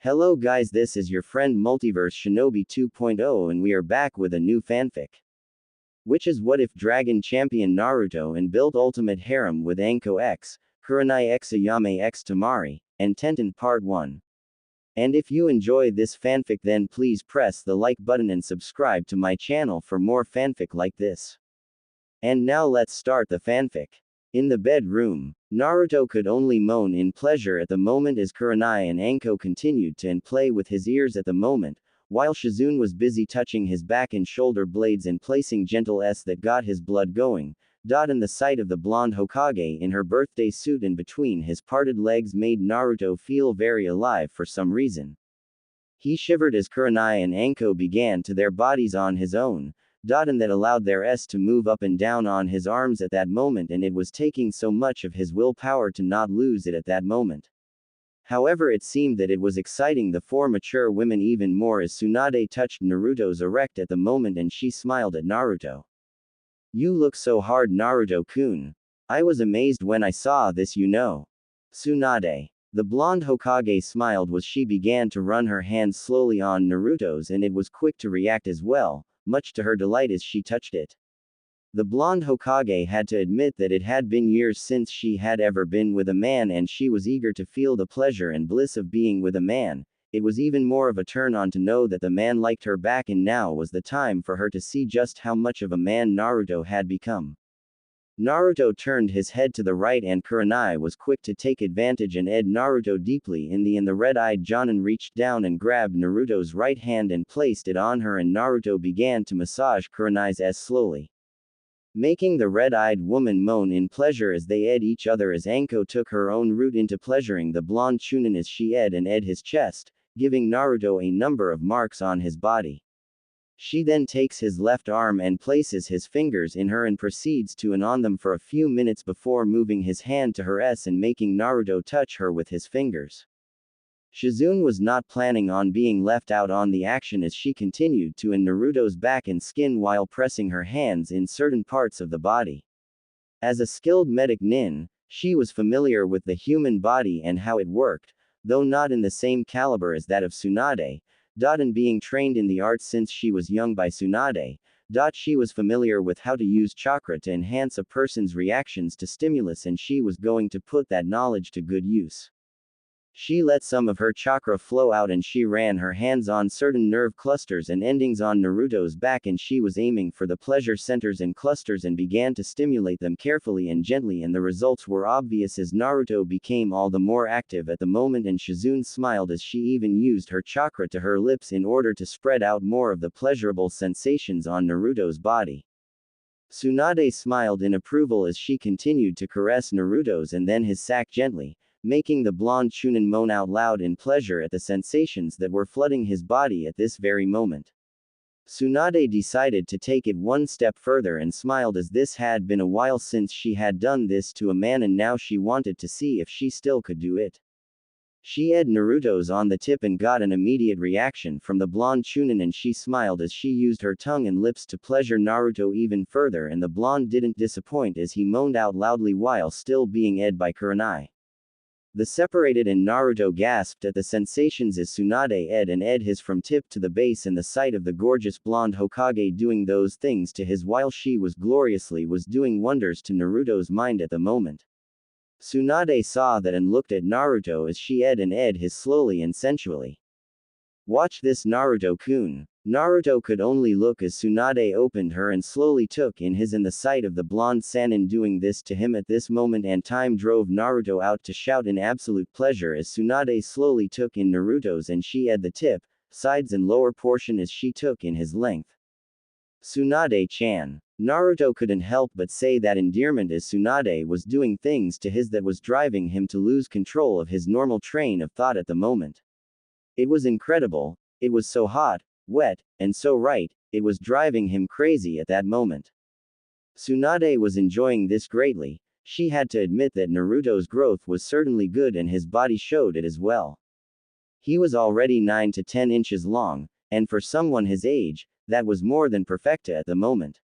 Hello guys, this is your friend Multiverse Shinobi 2.0 and we are back with a new fanfic. Which is What If Dragon Champion Naruto and Built Ultimate Harem with Anko X, Kurenai X Ayame X Tamari, and Tenten Part 1. And if you enjoy this fanfic then please press the like button and subscribe to my channel for more fanfic like this. And now let's start the fanfic. In the bedroom, Naruto could only moan in pleasure at the moment as Kurenai and Anko continued to play with his ears at the moment, while Shizune was busy touching his back and shoulder blades and placing gentle s that got his blood going. And the sight of the blonde Hokage in her birthday suit and between his parted legs made Naruto feel very alive for some reason. He shivered as Kurenai and Anko began to their bodies on his own. And that allowed their s to move up and down on his arms at that moment, and it was taking so much of his willpower to not lose it at that moment. However, it seemed that it was exciting the four mature women even more as Tsunade touched Naruto's erect at the moment and she smiled at Naruto. "You look so hard, Naruto-kun. I was amazed when I saw this, you know." Tsunade. The blonde Hokage smiled as she began to run her hands slowly on Naruto's, and it was quick to react as well, much to her delight as she touched it. The blonde Hokage had to admit that it had been years since she had ever been with a man, and she was eager to feel the pleasure and bliss of being with a man. It was even more of a turn on to know that the man liked her back, and now was the time for her to see just how much of a man Naruto had become. Naruto turned his head to the right and Kurenai was quick to take advantage and ed Naruto deeply in the red-eyed Jonin reached down and grabbed Naruto's right hand and placed it on her, and Naruto began to massage Kurenai's s slowly, making the red-eyed woman moan in pleasure as they ed each other as Anko took her own route into pleasuring the blonde Chunin as she ed his chest, giving Naruto a number of marks on his body. She then takes his left arm and places his fingers in her and proceeds to on them for a few minutes before moving his hand to her s and making Naruto touch her with his fingers. Shizune was not planning on being left out on the action as she continued to Naruto's back and skin while pressing her hands in certain parts of the body. As a skilled medic nin, she was familiar with the human body and how it worked, though not in the same caliber as that of Tsunade. And being trained in the art since she was young by Tsunade, she was familiar with how to use chakra to enhance a person's reactions to stimulus, and she was going to put that knowledge to good use. She let some of her chakra flow out and she ran her hands on certain nerve clusters and endings on Naruto's back, and she was aiming for the pleasure centers and clusters and began to stimulate them carefully and gently, and the results were obvious as Naruto became all the more active at the moment, and Shizune smiled as she even used her chakra to her lips in order to spread out more of the pleasurable sensations on Naruto's body. Tsunade smiled in approval as she continued to caress Naruto's and then his sack gently, making the blonde Chunin moan out loud in pleasure at the sensations that were flooding his body at this very moment. Tsunade decided to take it one step further and smiled as this had been a while since she had done this to a man, and now she wanted to see if she still could do it. She ed Naruto's on the tip and got an immediate reaction from the blonde Chunin, and she smiled as she used her tongue and lips to pleasure Naruto even further, and the blonde didn't disappoint as he moaned out loudly while still being ed by Kurenai. The separated and Naruto gasped at the sensations as Tsunade ed his from tip to the base, and the sight of the gorgeous blonde Hokage doing those things to his while she was gloriously was doing wonders to Naruto's mind at the moment. Tsunade saw that and looked at Naruto as she ed his slowly and sensually. "Watch this, Naruto-kun." Naruto could only look as Tsunade opened her and slowly took in his, and the sight of the blonde Sannin doing this to him at this moment and time drove Naruto out to shout in absolute pleasure as Tsunade slowly took in Naruto's and she ed the tip, sides and lower portion as she took in his length. "Tsunade-chan." Naruto couldn't help but say that endearment as Tsunade was doing things to his that was driving him to lose control of his normal train of thought at the moment. It was incredible, it was so hot, wet, and so right, it was driving him crazy at that moment. Tsunade was enjoying this greatly. She had to admit that Naruto's growth was certainly good and his body showed it as well. He was already 9 to 10 inches long, and for someone his age, that was more than perfecta at the moment.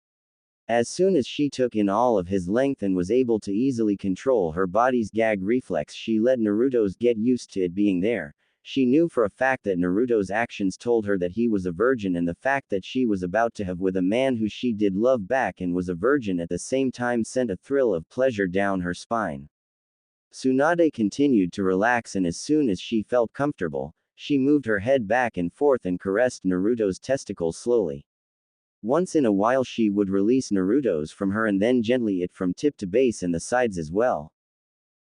As soon as she took in all of his length and was able to easily control her body's gag reflex, she let Naruto's get used to it being there. She knew for a fact that Naruto's actions told her that he was a virgin, and the fact that she was about to have with a man who she did love back and was a virgin at the same time sent a thrill of pleasure down her spine. Tsunade continued to relax, and as soon as she felt comfortable, she moved her head back and forth and caressed Naruto's testicles slowly. Once in a while she would release Naruto's from her and then gently it from tip to base and the sides as well.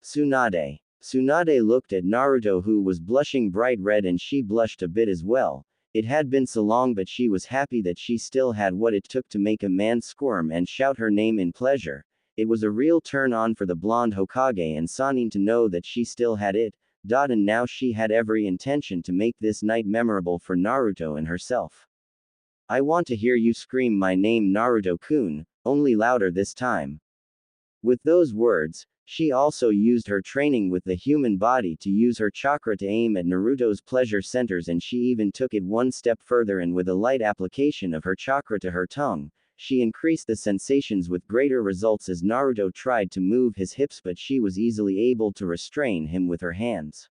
Tsunade. Tsunade looked at Naruto, who was blushing bright red, and she blushed a bit as well. It had been so long, but she was happy that she still had what it took to make a man squirm and shout her name in pleasure. It was a real turn on for the blonde Hokage and Sannin to know that she still had it, and now she had every intention to make this night memorable for Naruto and herself. I want to hear you scream my name, Naruto-kun, only louder this time. With those words, she also used her training with the human body to use her chakra to aim at Naruto's pleasure centers, and she even took it one step further, and with a light application of her chakra to her tongue, she increased the sensations with greater results as Naruto tried to move his hips, but she was easily able to restrain him with her hands.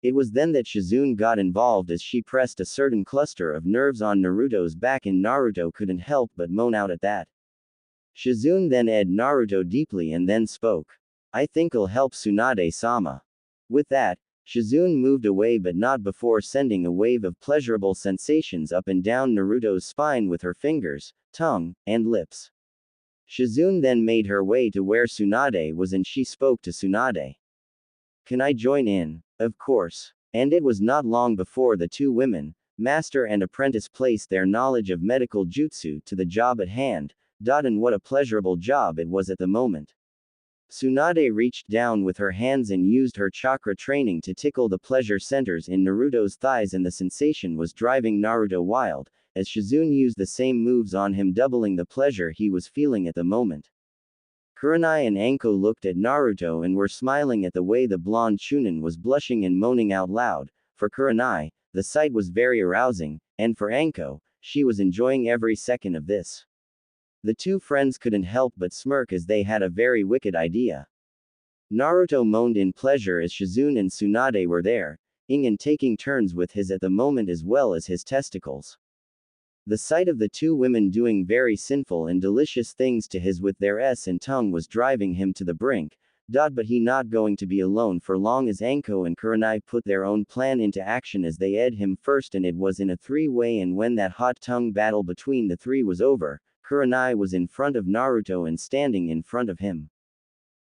It was then that Shizune got involved as she pressed a certain cluster of nerves on Naruto's back, and Naruto couldn't help but moan out at that. Shizune then eyed Naruto deeply and then spoke. I think'll help Tsunade-sama. With that, Shizune moved away, but not before sending a wave of pleasurable sensations up and down Naruto's spine with her fingers, tongue, and lips. Shizune then made her way to where Tsunade was and she spoke to Tsunade. Can I join in? Of course. And it was not long before the two women, master and apprentice, placed their knowledge of medical jutsu to the job at hand, and what a pleasurable job it was at the moment. Tsunade reached down with her hands and used her chakra training to tickle the pleasure centers in Naruto's thighs, and the sensation was driving Naruto wild, as Shizune used the same moves on him, doubling the pleasure he was feeling at the moment. Kurenai and Anko looked at Naruto and were smiling at the way the blonde Chunin was blushing and moaning out loud. For Kurenai, the sight was very arousing, and for Anko, she was enjoying every second of this. The two friends couldn't help but smirk as they had a very wicked idea. Naruto moaned in pleasure as Shizune and Tsunade were there, and taking turns with his at the moment as well as his testicles. The sight of the two women doing very sinful and delicious things to his with their and tongue was driving him to the brink, but he not going to be alone for long, as Anko and Kurenai put their own plan into action as they eyed him first, and it was in a three-way, and when that hot tongue battle between the three was over, Kurenai was in front of Naruto and standing in front of him.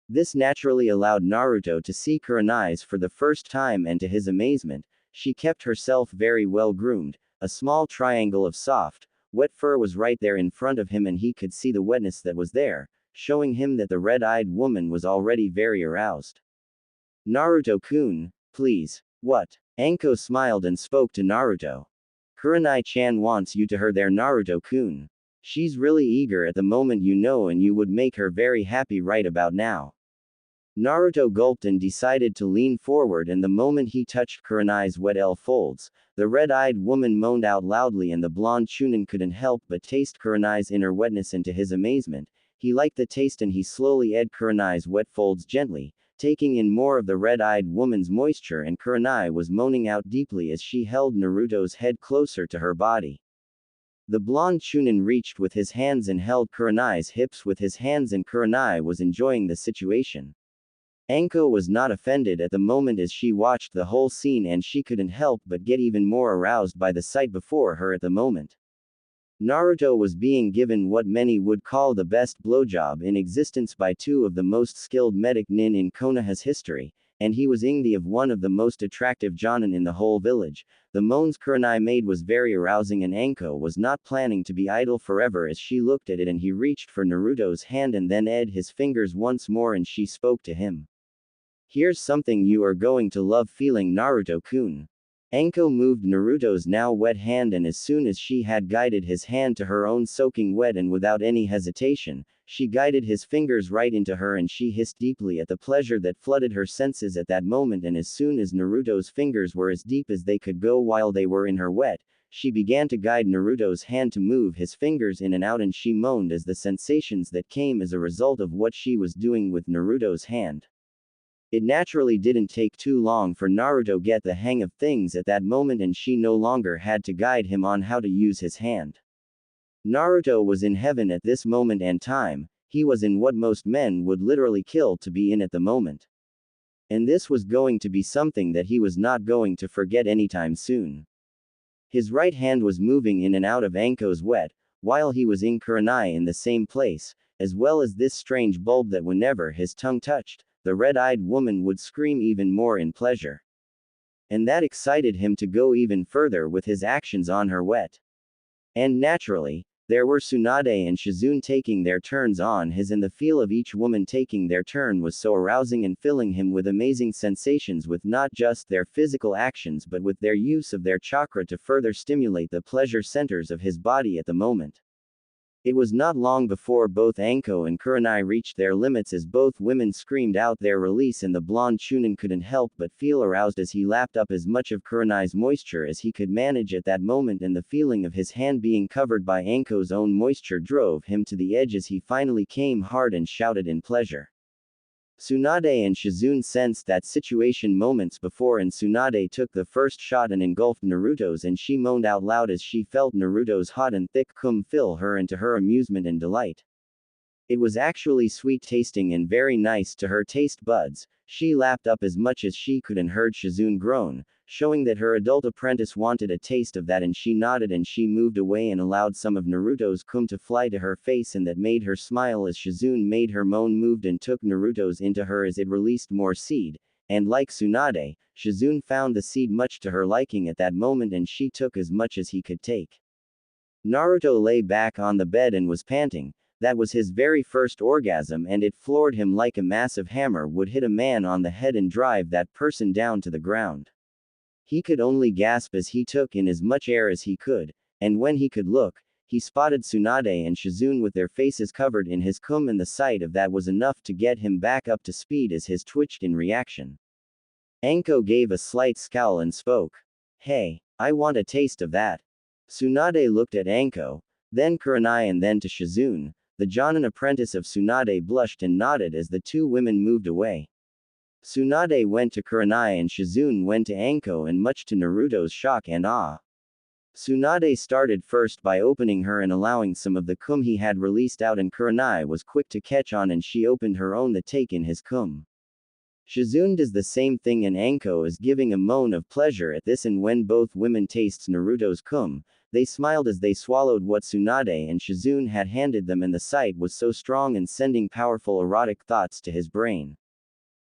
This naturally allowed Naruto to see Kurenai's for the first time, and to his amazement, she kept herself very well groomed. A small triangle of soft, wet fur was right there in front of him, and he could see the wetness that was there, showing him that the red-eyed woman was already very aroused. Naruto-kun, please. What? Anko smiled and spoke to Naruto. Kurenai-chan wants you to her there, Naruto-kun. She's really eager at the moment, and you would make her very happy right about now. Naruto gulped and decided to lean forward, and the moment he touched Kurenai's wet folds, the red-eyed woman moaned out loudly, and the blonde Chunin couldn't help but taste Kurenai's inner wetness, and to his amazement, he liked the taste, and he slowly eyed Kurenai's wet folds gently, taking in more of the red-eyed woman's moisture, and Kurenai was moaning out deeply as she held Naruto's head closer to her body. The blonde Chunin reached with his hands and held Kurenai's hips with his hands, and Kurenai was enjoying the situation. Anko was not offended at the moment as she watched the whole scene, and she couldn't help but get even more aroused by the sight before her at the moment. Naruto was being given what many would call the best blowjob in existence by two of the most skilled medic nin in Konoha's history, and he was the of one of the most attractive jonin in the whole village. The moans Kurenai made was very arousing, and Anko was not planning to be idle forever as she looked at it, and he reached for Naruto's hand and then eyed his fingers once more, and she spoke to him. Here's something you are going to love feeling, Naruto-kun. Anko moved Naruto's now wet hand, and as soon as she had guided his hand to her own soaking wet, and without any hesitation, she guided his fingers right into her, and she hissed deeply at the pleasure that flooded her senses at that moment, and as soon as Naruto's fingers were as deep as they could go while they were in her wet, she began to guide Naruto's hand to move his fingers in and out, and she moaned as the sensations that came as a result of what she was doing with Naruto's hand. It naturally didn't take too long for Naruto get the hang of things at that moment, and she no longer had to guide him on how to use his hand. Naruto was in heaven at this moment and time. He was in what most men would literally kill to be in at the moment. And this was going to be something that he was not going to forget anytime soon. His right hand was moving in and out of Anko's wet, while he was in Kurenai in the same place, as well as this strange bulb that whenever his tongue touched, the red-eyed woman would scream even more in pleasure. And that excited him to go even further with his actions on her wet. And naturally, there were Tsunade and Shizune taking their turns on his, and the feel of each woman taking their turn was so arousing and filling him with amazing sensations, with not just their physical actions but with their use of their chakra to further stimulate the pleasure centers of his body at the moment. It was not long before both Anko and Kurenai reached their limits as both women screamed out their release, and the blonde Chunin couldn't help but feel aroused as he lapped up as much of Kurenai's moisture as he could manage at that moment, and the feeling of his hand being covered by Anko's own moisture drove him to the edge as he finally came hard and shouted in pleasure. Tsunade and Shizune sensed that situation moments before, and Tsunade took the first shot and engulfed Naruto's, and she moaned out loud as she felt Naruto's hot and thick cum fill her, and to her amusement and delight, it was actually sweet tasting and very nice to her taste buds. She lapped up as much as she could and heard Shizune groan, showing that her adult apprentice wanted a taste of that, and she nodded and she moved away and allowed some of Naruto's cum to fly to her face, and that made her smile as Shizune made her moan, moved and took Naruto's into her as it released more seed, and like Tsunade, Shizune found the seed much to her liking at that moment, and she took as much as he could take. Naruto lay back on the bed and was panting. That was his very first orgasm, and it floored him like a massive hammer would hit a man on the head and drive that person down to the ground. He could only gasp as he took in as much air as he could, and when he could look, he spotted Tsunade and Shizune with their faces covered in his cum, and the sight of that was enough to get him back up to speed as his twitched in reaction. Anko gave a slight scowl and spoke. "Hey, I want a taste of that." Tsunade looked at Anko, then Kurenai, and then to Shizune. The Jonin apprentice of Tsunade blushed and nodded as the two women moved away. Tsunade went to Kurenai and Shizune went to Anko, and much to Naruto's shock and awe, Tsunade started first by opening her and allowing some of the cum he had released out, and Kurenai was quick to catch on and she opened her own to take in his cum. Shizune does the same thing, and Anko is giving a moan of pleasure at this, and when both women tastes Naruto's cum, they smiled as they swallowed what Tsunade and Shizune had handed them, and the sight was so strong and sending powerful erotic thoughts to his brain.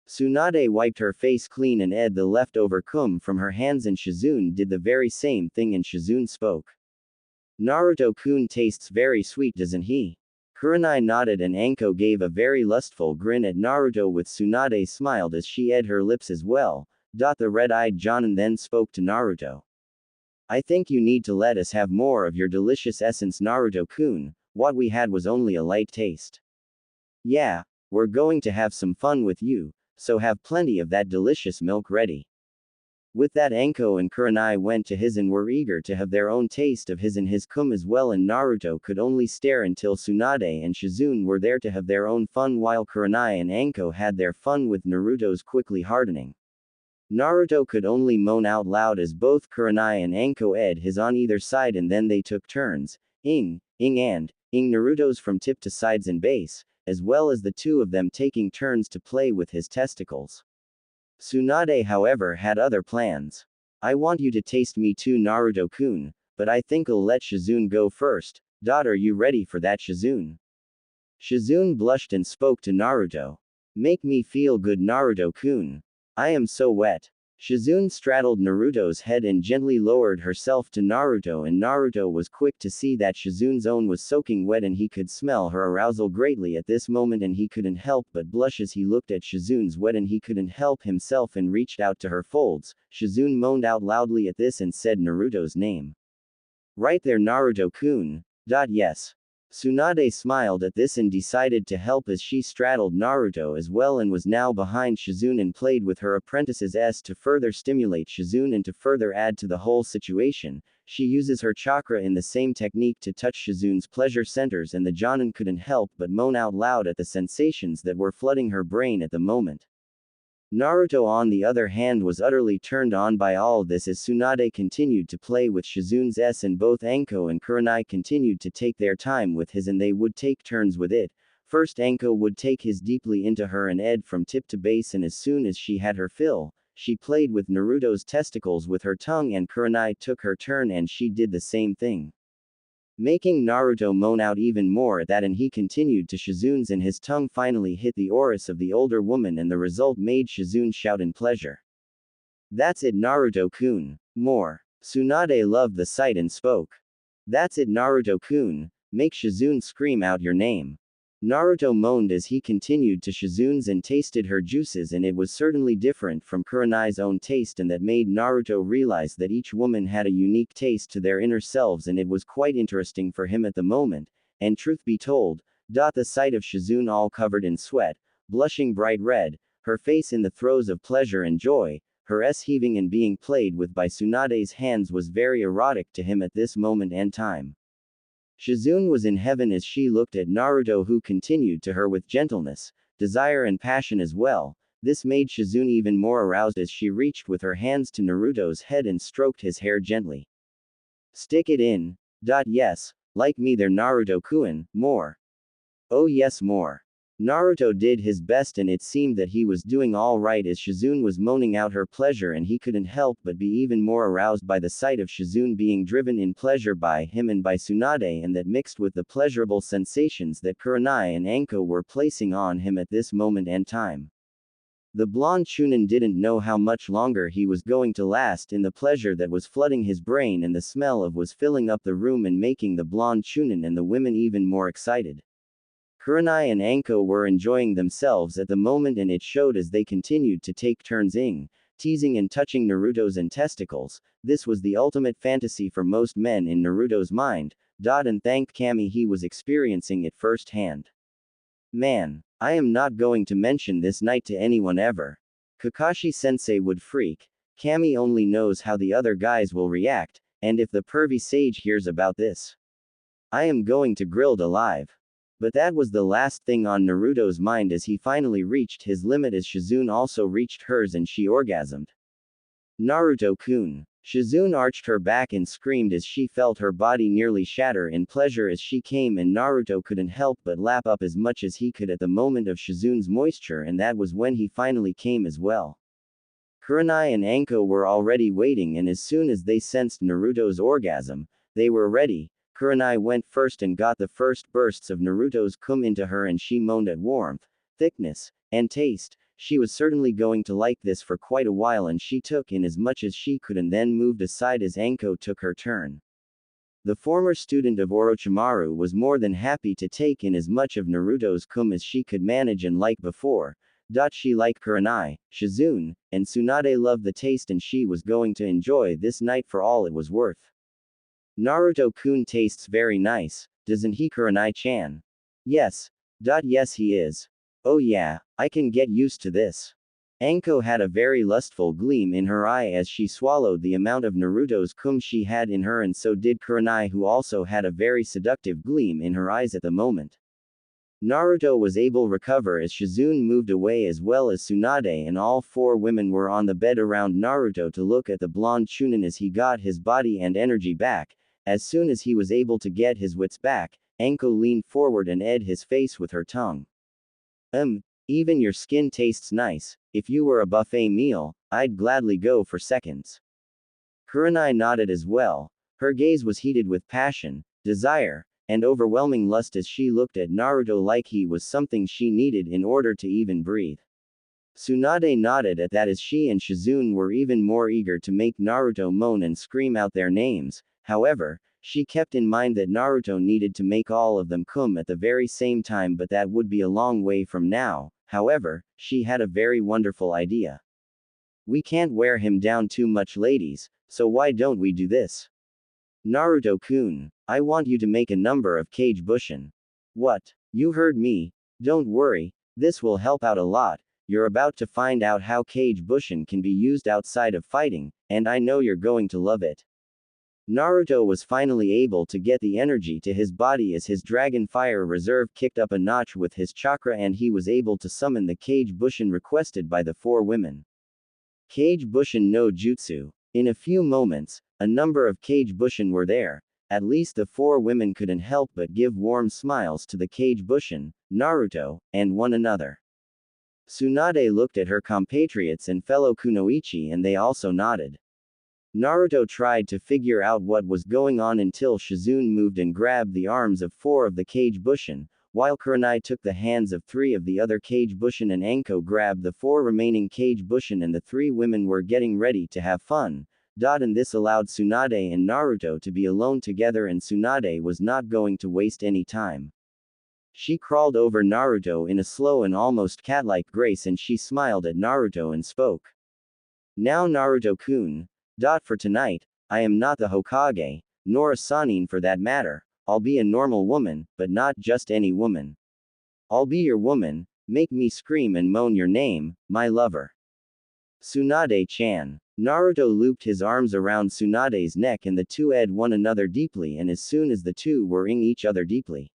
Tsunade wiped her face clean and ate the leftover cum from her hands, and Shizune did the very same thing, and Shizune spoke. "Naruto-kun tastes very sweet, doesn't he?" Kurenai nodded and Anko gave a very lustful grin at Naruto, with Tsunade smiled as she ate her lips as well. The red-eyed Jonin then spoke to Naruto. "I think you need to let us have more of your delicious essence, Naruto-kun. What we had was only a light taste. Yeah, we're going to have some fun with you, so have plenty of that delicious milk ready." With that, Anko and Kurenai went to his and were eager to have their own taste of his and his cum as well, and Naruto could only stare until Tsunade and Shizune were there to have their own fun, while Kurenai and Anko had their fun with Naruto's quickly hardening. Naruto could only moan out loud as both Kurenai and Anko ed his on either side, and then they took turns, ing Naruto's from tip to sides and base, as well as the two of them taking turns to play with his testicles. Tsunade, however, had other plans. "I want you to taste me too, Naruto-kun, but I think I'll let Shizune go first. Are you ready for that, Shizune?" Shizune blushed and spoke to Naruto. "Make me feel good, Naruto-kun. I am so wet." Shizune straddled Naruto's head and gently lowered herself to Naruto, and Naruto was quick to see that Shizune's own was soaking wet, and he could smell her arousal greatly at this moment, and he couldn't help but blush as he looked at Shizune's wet, and he couldn't help himself and reached out to her folds. Shizune moaned out loudly at this and said Naruto's name. "Right there, Naruto-kun. Yes." Tsunade smiled at this and decided to help as she straddled Naruto as well and was now behind Shizune and played with her apprentices to further stimulate Shizune, and to further add to the whole situation, she uses her chakra in the same technique to touch Shizune's pleasure centers, and the Jonin couldn't help but moan out loud at the sensations that were flooding her brain at the moment. Naruto on the other hand was utterly turned on by all this as Tsunade continued to play with Shizune's S and both Anko and Kurenai continued to take their time with his and they would take turns with it. First Anko would take his deeply into her and Ed from tip to base and as soon as she had her fill, she played with Naruto's testicles with her tongue and Kurenai took her turn and she did the same thing. Making Naruto moan out even more at that and he continued to Shizune's and his tongue finally hit the oris of the older woman and the result made Shizune shout in pleasure. "That's it Naruto-kun. More." Tsunade loved the sight and spoke. "That's it Naruto-kun. Make Shizune scream out your name." Naruto moaned as he continued to Shizune's and tasted her juices and it was certainly different from Kurenai's own taste and that made Naruto realize that each woman had a unique taste to their inner selves and it was quite interesting for him at the moment, and truth be told, the sight of Shizune all covered in sweat, blushing bright red, her face in the throes of pleasure and joy, her S heaving and being played with by Tsunade's hands was very erotic to him at this moment and time. Shizune was in heaven as she looked at Naruto who continued to her with gentleness, desire and passion as well. This made Shizune even more aroused as she reached with her hands to Naruto's head and stroked his hair gently. "Stick it in. Yes, like me there Naruto-kun, more. Oh yes more." Naruto did his best and it seemed that he was doing all right as Shizune was moaning out her pleasure and he couldn't help but be even more aroused by the sight of Shizune being driven in pleasure by him and by Tsunade and that mixed with the pleasurable sensations that Kurenai and Anko were placing on him at this moment and time. The blonde Chunin didn't know how much longer he was going to last in the pleasure that was flooding his brain and the smell of was filling up the room and making the blonde Chunin and the women even more excited. Kurenai and Anko were enjoying themselves at the moment and it showed as they continued to take turns teasing and touching Naruto's testicles. This was the ultimate fantasy for most men in Naruto's mind, and thank Kami he was experiencing it firsthand. "Man, I am not going to mention this night to anyone ever. Kakashi-sensei would freak. Kami only knows how the other guys will react, and if the pervy sage hears about this, I am going to grilled alive." But that was the last thing on Naruto's mind as he finally reached his limit as Shizune also reached hers and she orgasmed. "Naruto-kun." Shizune arched her back and screamed as she felt her body nearly shatter in pleasure as she came and Naruto couldn't help but lap up as much as he could at the moment of Shizune's moisture and that was when he finally came as well. Kurenai and Anko were already waiting and as soon as they sensed Naruto's orgasm, they were ready. Kurenai went first and got the first bursts of Naruto's cum into her and she moaned at warmth, thickness, and taste. She was certainly going to like this for quite a while and she took in as much as she could and then moved aside as Anko took her turn. The former student of Orochimaru was more than happy to take in as much of Naruto's cum as she could manage and like before. She liked Kurenai, Shizune, and Tsunade loved the taste and she was going to enjoy this night for all it was worth. "Naruto-kun tastes very nice, doesn't he Kurenai-chan?" "Yes. Yes he is. Oh yeah, I can get used to this." Anko had a very lustful gleam in her eye as she swallowed the amount of Naruto's cum she had in her and so did Kurenai who also had a very seductive gleam in her eyes at the moment. Naruto was able to recover as Shizune moved away as well as Tsunade and all four women were on the bed around Naruto to look at the blonde Chunin as he got his body and energy back. As soon as he was able to get his wits back, Anko leaned forward and ed his face with her tongue. Even your skin tastes nice. If you were a buffet meal, I'd gladly go for seconds." Kurenai nodded as well. Her gaze was heated with passion, desire, and overwhelming lust as she looked at Naruto like he was something she needed in order to even breathe. Tsunade nodded at that as she and Shizune were even more eager to make Naruto moan and scream out their names. However, she kept in mind that Naruto needed to make all of them cum at the very same time but that would be a long way from now. However, she had a very wonderful idea. "We can't wear him down too much ladies, so why don't we do this? Naruto-kun, I want you to make a number of Kage Bushin." "What? You heard me. Don't worry, this will help out a lot. You're about to find out how Kage Bushin can be used outside of fighting, and I know you're going to love it." Naruto was finally able to get the energy to his body as his dragon fire reserve kicked up a notch with his chakra and he was able to summon the Kage Bushin requested by the four women. Kage Bushin no Jutsu. In a few moments, a number of Kage Bushin were there. At least the four women couldn't help but give warm smiles to the Kage Bushin, Naruto, and one another. Tsunade looked at her compatriots and fellow kunoichi and they also nodded. Naruto tried to figure out what was going on until Shizune moved and grabbed the arms of four of the Kage Bushin, while Kurenai took the hands of three of the other Kage Bushin and Anko grabbed the four remaining Kage Bushin and the three women were getting ready to have fun. And this allowed Tsunade and Naruto to be alone together and Tsunade was not going to waste any time. She crawled over Naruto in a slow and almost cat-like grace and she smiled at Naruto and spoke. Now Naruto-kun. For tonight, I am not the Hokage, nor a Sannin for that matter, I'll be a normal woman, but not just any woman. I'll be your woman, make me scream and moan your name, my lover. Tsunade-chan. Naruto looped his arms around Tsunade's neck and the two ed one another deeply and as soon as the two were ing each other deeply.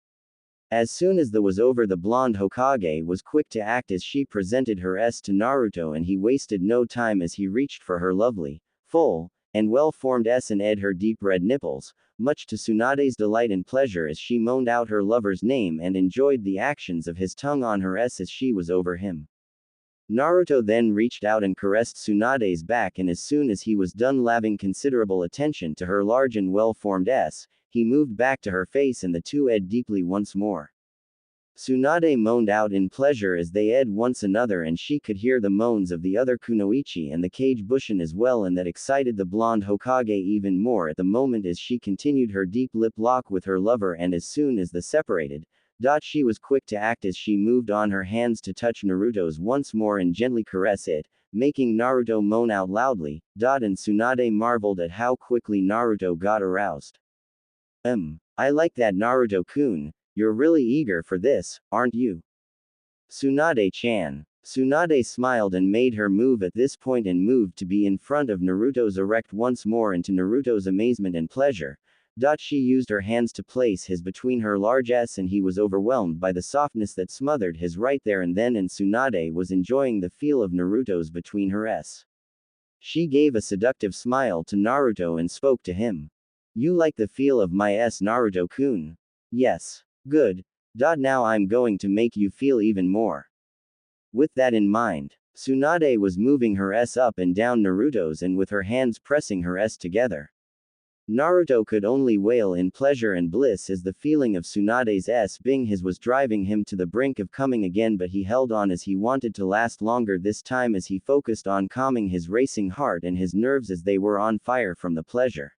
As soon as the was over the blonde Hokage was quick to act as she presented her S to Naruto and he wasted no time as he reached for her lovely, full, and well-formed S and ed her deep red nipples, much to Tsunade's delight and pleasure as she moaned out her lover's name and enjoyed the actions of his tongue on her S as she was over him. Naruto then reached out and caressed Tsunade's back and as soon as he was done laving considerable attention to her large and well-formed S, he moved back to her face and the two ed deeply once more. Tsunade moaned out in pleasure as they ed once another and she could hear the moans of the other kunoichi and the Kage Bushin as well and that excited the blonde Hokage even more at the moment as she continued her deep lip lock with her lover and as soon as the separated, she was quick to act as she moved on her hands to touch Naruto's once more and gently caress it, making Naruto moan out loudly, and Tsunade marveled at how quickly Naruto got aroused. I like that Naruto-kun. You're really eager for this, aren't you? Tsunade-chan. Tsunade smiled and made her move at this point and moved to be in front of Naruto's erect once more and to Naruto's amazement and pleasure. She used her hands to place his between her large S and he was overwhelmed by the softness that smothered his right there and then and Tsunade was enjoying the feel of Naruto's between her S. She gave a seductive smile to Naruto and spoke to him. You like the feel of my S Naruto-kun? Yes. Good. Now I'm going to make you feel even more. With that in mind, Tsunade was moving her S up and down Naruto's and with her hands pressing her S together. Naruto could only wail in pleasure and bliss as the feeling of Tsunade's S being his was driving him to the brink of coming again but he held on as he wanted to last longer this time as he focused on calming his racing heart and his nerves as they were on fire from the pleasure.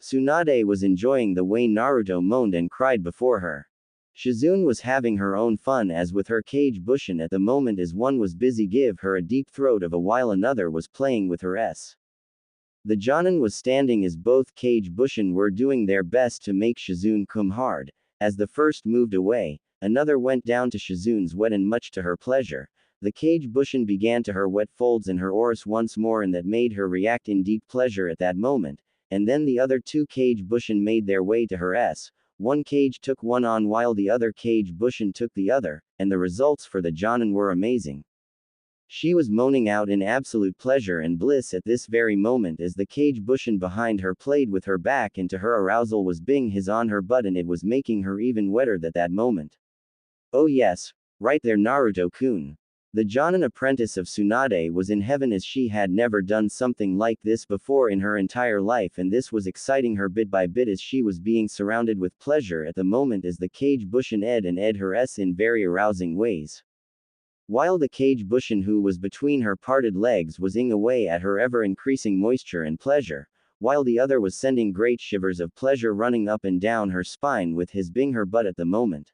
Tsunade was enjoying the way Naruto moaned and cried before her. Shizune was having her own fun as with her Kage Bushin at the moment as one was busy give her a deep throat of a while another was playing with her S. The Jonin was standing as both Kage Bushin were doing their best to make Shizune come hard. As the first moved away, another went down to Shizune's wet and much to her pleasure. The Kage Bushin began to her wet folds in her oris once more and that made her react in deep pleasure at that moment. And then the other two Kage Bushin made their way to her S. One Kage took one on while the other Kage Bushin took the other, and the results for the Jonin were amazing. She was moaning out in absolute pleasure and bliss at this very moment as the Kage Bushin behind her played with her back and to her arousal was being his on her butt and it was making her even wetter that moment. Oh yes, right there Naruto-kun. The Jonin apprentice of Tsunade was in heaven as she had never done something like this before in her entire life and this was exciting her bit by bit as she was being surrounded with pleasure at the moment as the Kage Bushin ed her S in very arousing ways. While the Kage Bushin who was between her parted legs was ing away at her ever-increasing moisture and pleasure, while the other was sending great shivers of pleasure running up and down her spine with his being her butt at the moment.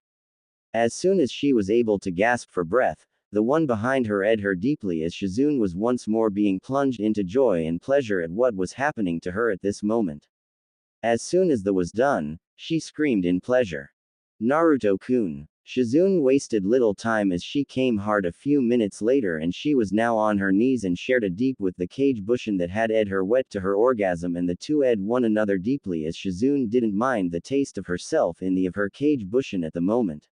As soon as she was able to gasp for breath, the one behind her ed her deeply as Shizune was once more being plunged into joy and pleasure at what was happening to her at this moment. As soon as the was done, she screamed in pleasure. Naruto-kun. Shizune wasted little time as she came hard a few minutes later and she was now on her knees and shared a deep with the cage bushin that had ed her wet to her orgasm and the two ed one another deeply as Shizune didn't mind the taste of herself in the of her cage bushin at the moment.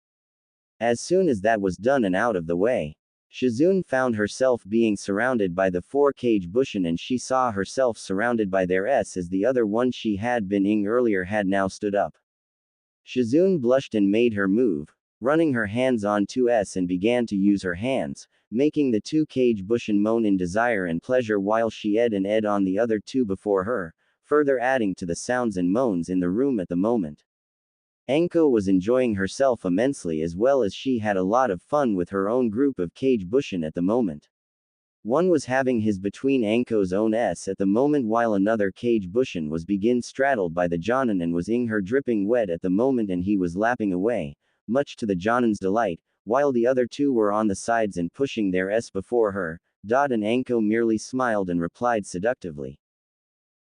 As soon as that was done and out of the way, Shizune found herself being surrounded by the four cage bushin and she saw herself surrounded by their s as the other one she had been ing earlier had now stood up. Shizune blushed and made her move, running her hands on 2s and began to use her hands, making the two cage bushin moan in desire and pleasure while she ed and ed on the other two before her, further adding to the sounds and moans in the room at the moment. Anko was enjoying herself immensely as well as she had a lot of fun with her own group of cage bushin at the moment. One was having his between Anko's own s at the moment while another cage bushin was begin straddled by the Jonin and was ing her dripping wet at the moment and he was lapping away, much to the Jonin's delight, while the other two were on the sides and pushing their s before her. And Anko merely smiled and replied seductively.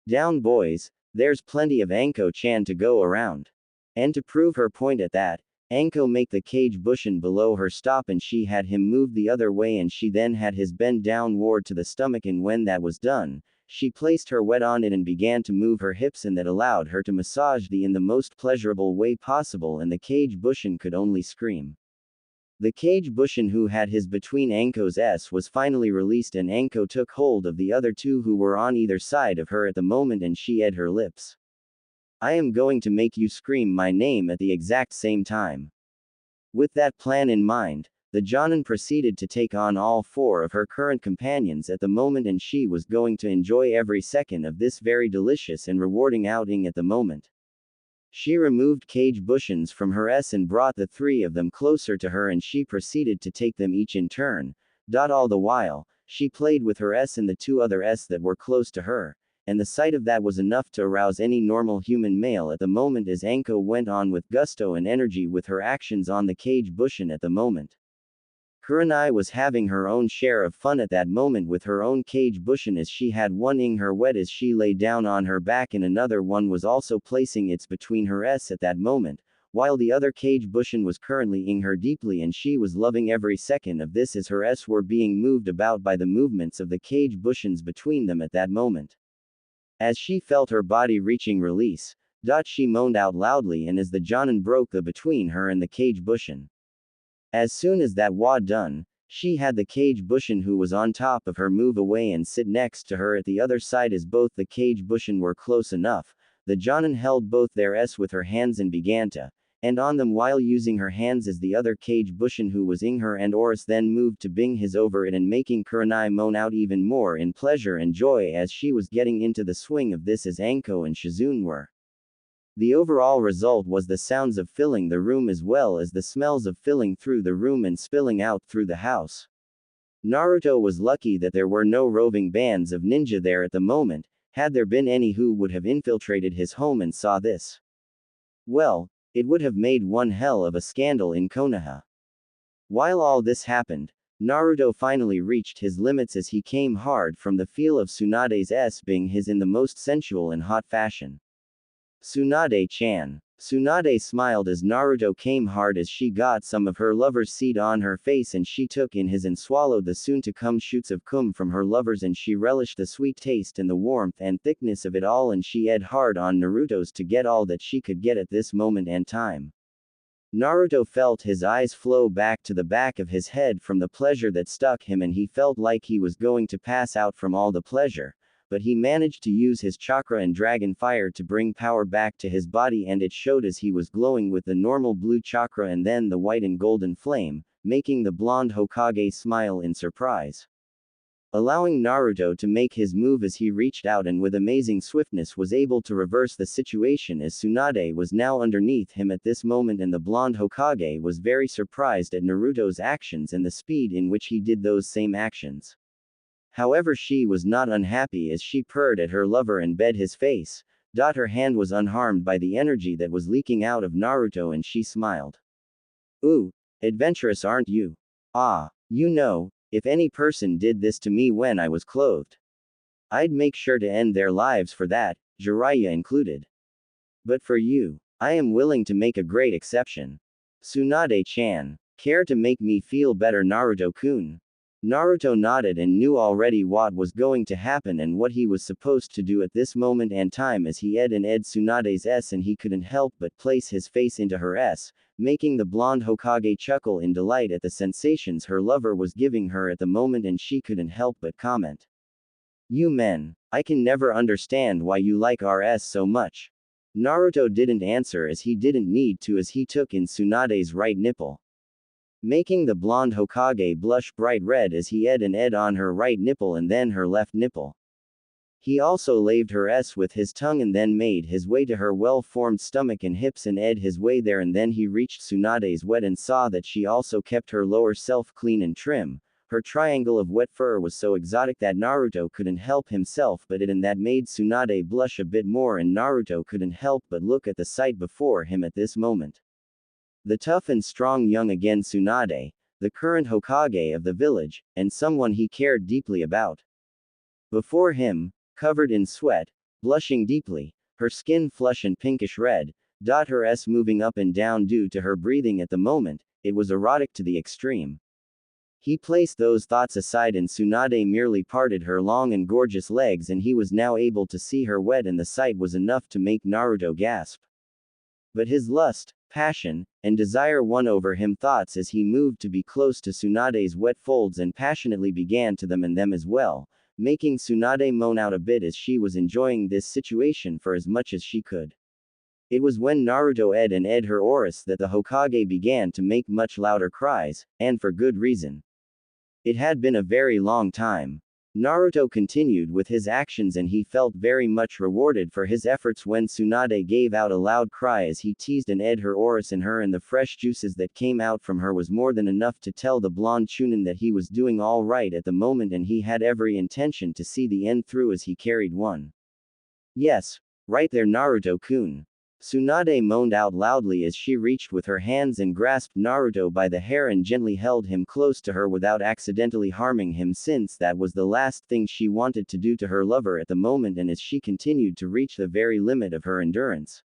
Down boys, there's plenty of Anko-chan to go around. And to prove her point at that, Anko make the cage bushin below her stop and she had him move the other way and she then had his bend downward to the stomach and when that was done, she placed her wet on it and began to move her hips and that allowed her to massage the in the most pleasurable way possible and the cage bushin could only scream. The cage bushin who had his between Anko's s was finally released and Anko took hold of the other two who were on either side of her at the moment and she ed her lips. I am going to make you scream my name at the exact same time. With that plan in mind, the Jonin proceeded to take on all four of her current companions at the moment and she was going to enjoy every second of this very delicious and rewarding outing at the moment. She removed cage bushins from her s and brought the three of them closer to her and she proceeded to take them each in turn. All the while, she played with her s and the two other s that were close to her, and the sight of that was enough to arouse any normal human male at the moment as Anko went on with gusto and energy with her actions on the cage bushin at the moment. Kurenai was having her own share of fun at that moment with her own cage bushin as she had one ing her wet as she lay down on her back and another one was also placing its between her s at that moment, while the other cage bushin was currently ing her deeply and she was loving every second of this as her s were being moved about by the movements of the cage bushins between them at that moment. As she felt her body reaching release, she moaned out loudly and as the Jonin broke the between her and the cage bushin. As soon as that was done, she had the cage bushin who was on top of her move away and sit next to her at the other side as both the cage bushin were close enough. The Jonin held both their s with her hands and began to and on them while using her hands as the other cage bushin who was ing her and Oris then moved to bing his over it and making Kurenai moan out even more in pleasure and joy as she was getting into the swing of this as Anko and Shizune were. The overall result was the sounds of filling the room as well as the smells of filling through the room and spilling out through the house. Naruto was lucky that there were no roving bands of ninja there at the moment. Had there been any who would have infiltrated his home and saw this, well, it would have made one hell of a scandal in Konoha. While all this happened, Naruto finally reached his limits as he came hard from the feel of Tsunade's s being his in the most sensual and hot fashion. Tsunade-chan. Tsunade smiled as Naruto came hard as she got some of her lover's seed on her face and she took in his and swallowed the soon-to-come shoots of cum from her lovers and she relished the sweet taste and the warmth and thickness of it all and she ed hard on Naruto's to get all that she could get at this moment and time. Naruto felt his eyes flow back to the back of his head from the pleasure that stuck him and he felt like he was going to pass out from all the pleasure. But he managed to use his chakra and dragon fire to bring power back to his body and it showed as he was glowing with the normal blue chakra and then the white and golden flame, making the blonde Hokage smile in surprise. Allowing Naruto to make his move as he reached out and with amazing swiftness was able to reverse the situation as Tsunade was now underneath him at this moment and the blonde Hokage was very surprised at Naruto's actions and the speed in which he did those same actions. However, she was not unhappy as she purred at her lover and bed his face. Her hand was unharmed by the energy that was leaking out of Naruto and she smiled. Ooh, adventurous aren't you? Ah, you know, if any person did this to me when I was clothed, I'd make sure to end their lives for that, Jiraiya included. But for you, I am willing to make a great exception. Tsunade-chan. Care to make me feel better, Naruto-kun? Naruto nodded and knew already what was going to happen and what he was supposed to do at this moment and time as he ed Tsunade's S, and he couldn't help but place his face into her S, making the blonde Hokage chuckle in delight at the sensations her lover was giving her at the moment, and she couldn't help but comment. You men, I can never understand why you like RS so much. Naruto didn't answer as he didn't need to, as he took in Tsunade's right nipple, making the blonde Hokage blush bright red as he ed on her right nipple and then her left nipple. He also laved her S with his tongue and then made his way to her well-formed stomach and hips and ed his way there, and then he reached Tsunade's wet and saw that she also kept her lower self clean and trim. Her triangle of wet fur was so exotic that Naruto couldn't help himself but it, and that made Tsunade blush a bit more, and Naruto couldn't help but look at the sight before him at this moment. The tough and strong young again Tsunade, the current Hokage of the village, and someone he cared deeply about. Before him, covered in sweat, blushing deeply, her skin flush and pinkish red, her S moving up and down due to her breathing at the moment, it was erotic to the extreme. He placed those thoughts aside and Tsunade merely parted her long and gorgeous legs, and he was now able to see her wet, and the sight was enough to make Naruto gasp. But his lust, passion, and desire won over him thoughts as he moved to be close to Tsunade's wet folds and passionately began to them and them as well, making Tsunade moan out a bit as she was enjoying this situation for as much as she could. It was when Naruto ed her Oris that the Hokage began to make much louder cries, and for good reason. It had been a very long time. Naruto continued with his actions and he felt very much rewarded for his efforts when Tsunade gave out a loud cry as he teased and ed her Oris in her, and the fresh juices that came out from her was more than enough to tell the blonde Chunin that he was doing all right at the moment, and he had every intention to see the end through as he carried one. Yes, right there, Naruto-kun. Tsunade moaned out loudly as she reached with her hands and grasped Naruto by the hair and gently held him close to her without accidentally harming him, since that was the last thing she wanted to do to her lover at the moment, and as she continued to reach the very limit of her endurance.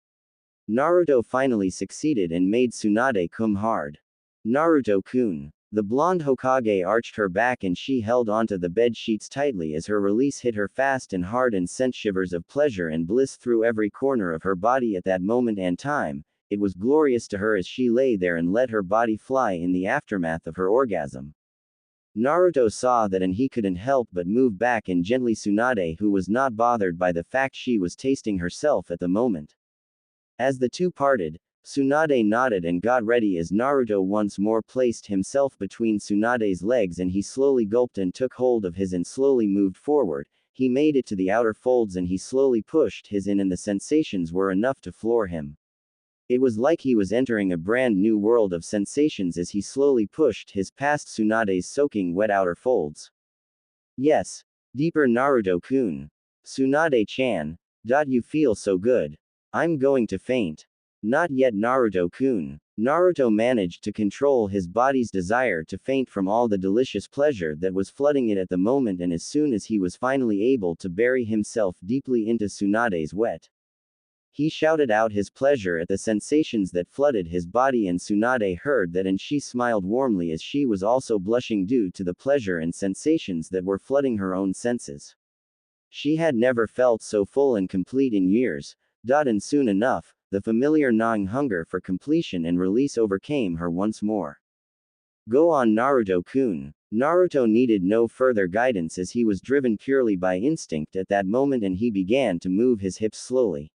Naruto finally succeeded and made Tsunade come hard. Naruto-kun. The blonde Hokage arched her back and she held onto the bed sheets tightly as her release hit her fast and hard and sent shivers of pleasure and bliss through every corner of her body at that moment and time. It was glorious to her as she lay there and let her body fly in the aftermath of her orgasm. Naruto saw that and he couldn't help but move back and gently Tsunade, who was not bothered by the fact she was tasting herself at the moment. As the two parted, Tsunade nodded and got ready as Naruto once more placed himself between Tsunade's legs and he slowly gulped and took hold of his and slowly moved forward. He made it to the outer folds and he slowly pushed his in, and the sensations were enough to floor him. It was like he was entering a brand new world of sensations as he slowly pushed his past Tsunade's soaking wet outer folds. Yes. Deeper, Naruto-kun. Tsunade-chan. You feel so good. I'm going to faint. Not yet, Naruto-kun. Naruto managed to control his body's desire to faint from all the delicious pleasure that was flooding it at the moment, and as soon as he was finally able to bury himself deeply into Tsunade's wet, he shouted out his pleasure at the sensations that flooded his body, and Tsunade heard that and she smiled warmly as she was also blushing due to the pleasure and sensations that were flooding her own senses. She had never felt so full and complete in years. And soon enough, the familiar gnawing hunger for completion and release overcame her once more. Go on, Naruto-kun. Naruto needed no further guidance as he was driven purely by instinct at that moment, and he began to move his hips slowly,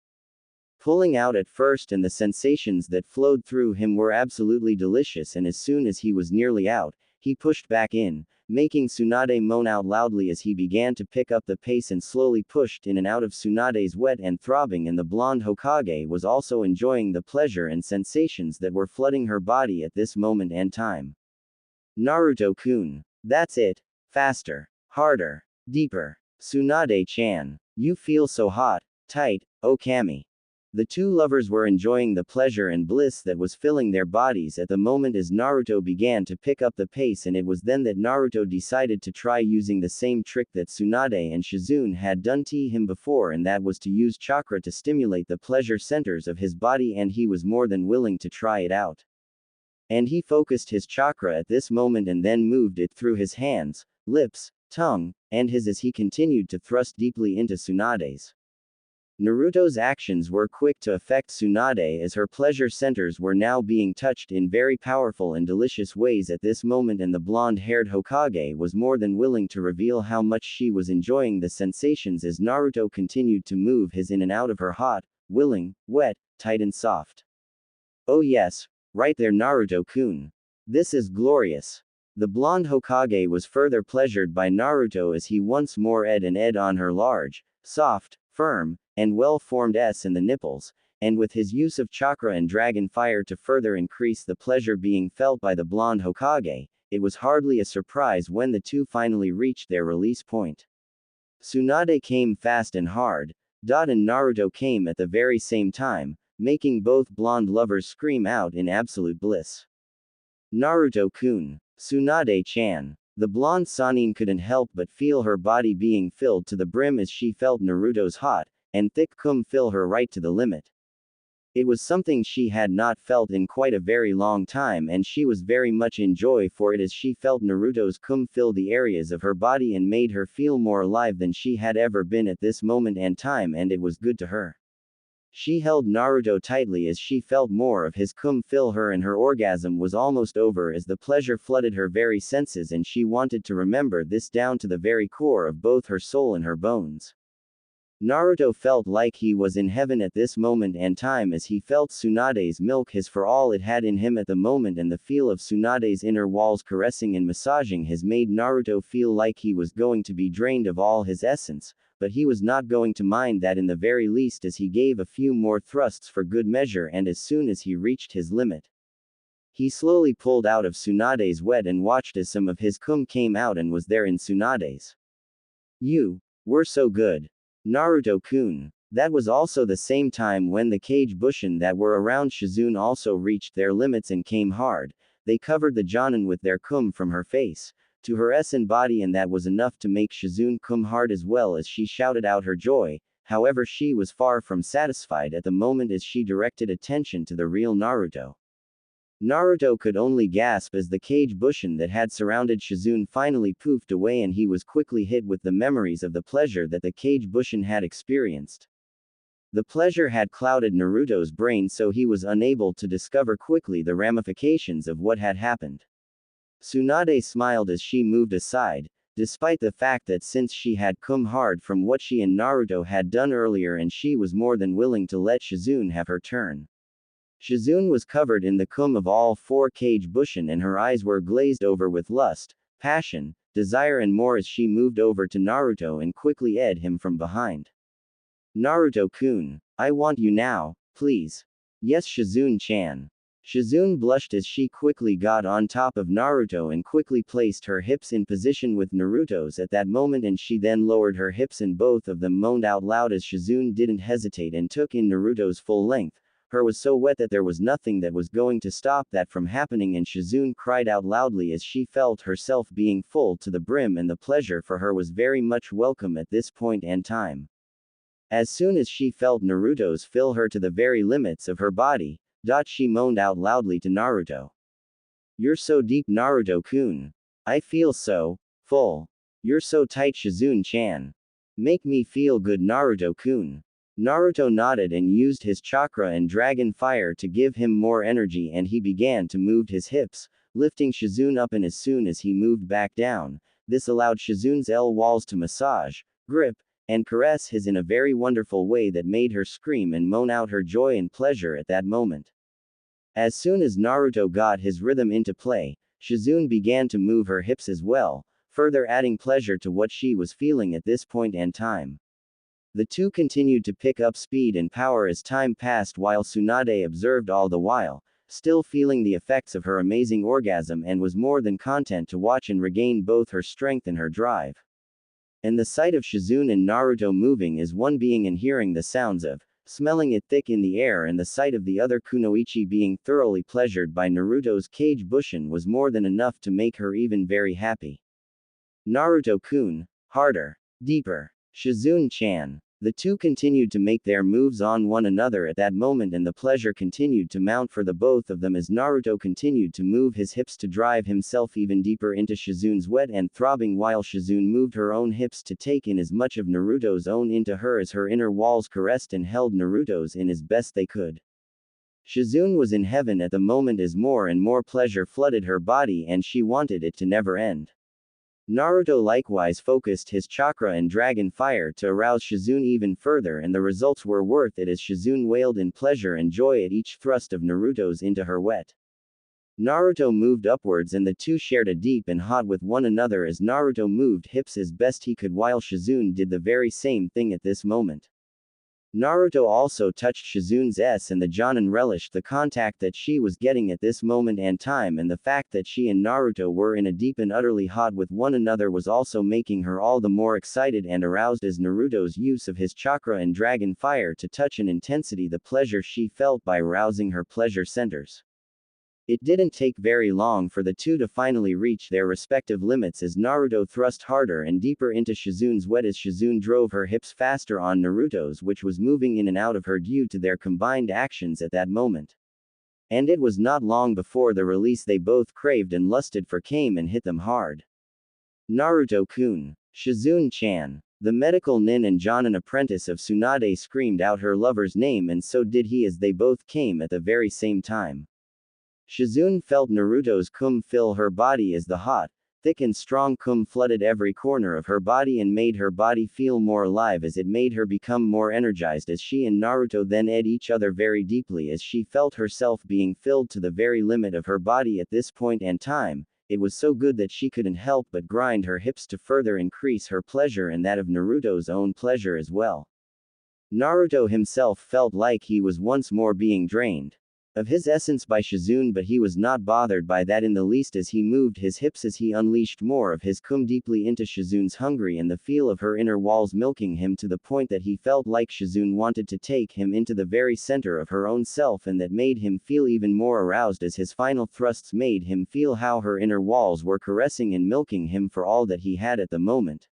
pulling out at first, and the sensations that flowed through him were absolutely delicious, and as soon as he was nearly out, he pushed back in, making Tsunade moan out loudly as he began to pick up the pace and slowly pushed in and out of Tsunade's wet and throbbing, and the blonde Hokage was also enjoying the pleasure and sensations that were flooding her body at this moment and time. Naruto-kun. That's it. Faster. Harder. Deeper. Tsunade-chan. You feel so hot. Tight. Oh Kami. The two lovers were enjoying the pleasure and bliss that was filling their bodies at the moment as Naruto began to pick up the pace, and it was then that Naruto decided to try using the same trick that Tsunade and Shizune had done to him before, and that was to use chakra to stimulate the pleasure centers of his body, and he was more than willing to try it out. And he focused his chakra at this moment and then moved it through his hands, lips, tongue, and his as he continued to thrust deeply into Tsunade's. Naruto's actions were quick to affect Tsunade as her pleasure centers were now being touched in very powerful and delicious ways at this moment, and the blonde-haired Hokage was more than willing to reveal how much she was enjoying the sensations as Naruto continued to move his in and out of her hot, willing, wet, tight and soft. Oh yes, right there Naruto-kun. This is glorious. The blonde Hokage was further pleasured by Naruto as he once more ed on her large, soft, firm, and well-formed S in the nipples, and with his use of chakra and dragon fire to further increase the pleasure being felt by the blonde Hokage, it was hardly a surprise when the two finally reached their release point. Tsunade came fast and hard, and Naruto came at the very same time, making both blonde lovers scream out in absolute bliss. Naruto-kun. Tsunade-chan. The blonde Sannin couldn't help but feel her body being filled to the brim as she felt Naruto's hot and thick cum fill her right to the limit. It was something she had not felt in quite a very long time, and she was very much in joy for it as she felt Naruto's cum fill the areas of her body and made her feel more alive than she had ever been at this moment and time, and it was good to her. She held Naruto tightly as she felt more of his cum fill her, and her orgasm was almost over as the pleasure flooded her very senses, and she wanted to remember this down to the very core of both her soul and her bones. Naruto felt like he was in heaven at this moment and time as he felt Tsunade's milk his for all it had in him at the moment, and the feel of Tsunade's inner walls caressing and massaging his made Naruto feel like he was going to be drained of all his essence, but he was not going to mind that in the very least as he gave a few more thrusts for good measure, and as soon as he reached his limit, he slowly pulled out of Tsunade's wet and watched as some of his cum came out and was there in Tsunade's. You were so good. Naruto-kun. That was also the same time when the cage bushin that were around Shizune also reached their limits and came hard. They covered the Jonin with their cum from her face to her and body, and that was enough to make Shizune cum hard as well as she shouted out her joy. However, she was far from satisfied at the moment as she directed attention to the real Naruto. Naruto could only gasp as the cage bushin that had surrounded Shizune finally poofed away, and he was quickly hit with the memories of the pleasure that the cage bushin had experienced. The pleasure had clouded Naruto's brain, so he was unable to discover quickly the ramifications of what had happened. Tsunade smiled as she moved aside, despite the fact that since she had come hard from what she and Naruto had done earlier, and she was more than willing to let Shizune have her turn. Shizune was covered in the cum of all four cage bushin, and her eyes were glazed over with lust, passion, desire and more as she moved over to Naruto and quickly ed him from behind. Naruto-kun, I want you now, please. Yes, Shizune-chan. Shizune blushed as she quickly got on top of Naruto and quickly placed her hips in position with Naruto's at that moment, and she then lowered her hips and both of them moaned out loud as Shizune didn't hesitate and took in Naruto's full length. Her was so wet that there was nothing that was going to stop that from happening, and Shizune cried out loudly as she felt herself being full to the brim, and the pleasure for her was very much welcome at this point and time. As soon as she felt Naruto's fill her to the very limits of her body, she moaned out loudly to Naruto. You're so deep, Naruto-kun. I feel so full. You're so tight, Shizune-chan. Make me feel good, Naruto-kun. Naruto nodded and used his chakra and dragon fire to give him more energy, and he began to move his hips, lifting Shizune up, and as soon as he moved back down, this allowed Shizune's walls to massage, grip, and caress his in a very wonderful way that made her scream and moan out her joy and pleasure at that moment. As soon as Naruto got his rhythm into play, Shizune began to move her hips as well, further adding pleasure to what she was feeling at this point and time. The two continued to pick up speed and power as time passed, while Tsunade observed all the while, still feeling the effects of her amazing orgasm, and was more than content to watch and regain both her strength and her drive. And the sight of Shizune and Naruto moving as one being and hearing the sounds of smelling it thick in the air, and the sight of the other kunoichi being thoroughly pleasured by Naruto's cage bushin was more than enough to make her even very happy. Naruto-kun, harder, deeper. Shizune-chan. The two continued to make their moves on one another at that moment, and the pleasure continued to mount for the both of them as Naruto continued to move his hips to drive himself even deeper into Shizune's wet and throbbing, while Shizune moved her own hips to take in as much of Naruto's own into her as her inner walls caressed and held Naruto's in as best they could. Shizune was in heaven at the moment as more and more pleasure flooded her body and she wanted it to never end. Naruto likewise focused his chakra and dragon fire to arouse Shizune even further, and the results were worth it as Shizune wailed in pleasure and joy at each thrust of Naruto's into her wet. Naruto moved upwards and the two shared a deep and hot with one another as Naruto moved hips as best he could while Shizune did the very same thing at this moment. Naruto also touched Shizune's S, and the Jonin relished the contact that she was getting at this moment and time, and the fact that she and Naruto were in a deep and utterly hot with one another was also making her all the more excited and aroused as Naruto's use of his chakra and dragon fire to touch in intensity the pleasure she felt by rousing her pleasure centers. It didn't take very long for the two to finally reach their respective limits as Naruto thrust harder and deeper into Shizune's wet as Shizune drove her hips faster on Naruto's, which was moving in and out of her due to their combined actions at that moment. And it was not long before the release they both craved and lusted for came and hit them hard. Naruto-kun. Shizune-chan. The medical nin and Jonin apprentice of Tsunade screamed out her lover's name, and so did he as they both came at the very same time. Shizune felt Naruto's cum fill her body as the hot, thick and strong cum flooded every corner of her body and made her body feel more alive as it made her become more energized as she and Naruto then ed each other very deeply as she felt herself being filled to the very limit of her body at this point and time. It was so good that she couldn't help but grind her hips to further increase her pleasure and that of Naruto's own pleasure as well. Naruto himself felt like he was once more being drained of his essence by Shizune, but he was not bothered by that in the least as he moved his hips as he unleashed more of his cum deeply into Shizune's hungry and the feel of her inner walls milking him to the point that he felt like Shizune wanted to take him into the very center of her own self, and that made him feel even more aroused as his final thrusts made him feel how her inner walls were caressing and milking him for all that he had at the moment.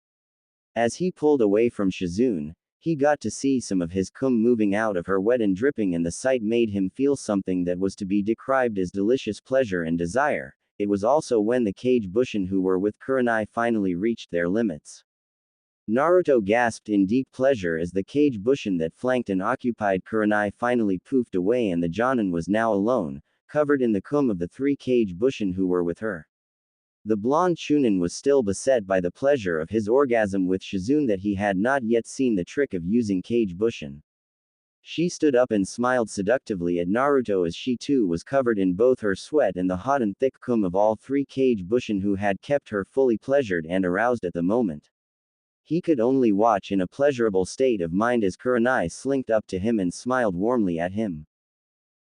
As he pulled away from Shizune, he got to see some of his cum moving out of her wet and dripping, and the sight made him feel something that was to be described as delicious pleasure and desire. It was also when the Kage Bushin who were with Kurenai finally reached their limits. Naruto gasped in deep pleasure as the Kage Bushin that flanked and occupied Kurenai finally poofed away and the Jonin was now alone, covered in the cum of the three Kage Bushin who were with her. The blonde Chunin was still beset by the pleasure of his orgasm with Shizune that he had not yet seen the trick of using Kage Bushin. She stood up and smiled seductively at Naruto as she too was covered in both her sweat and the hot and thick cum of all three Kage Bushin who had kept her fully pleasured and aroused at the moment. He could only watch in a pleasurable state of mind as Kurenai slinked up to him and smiled warmly at him.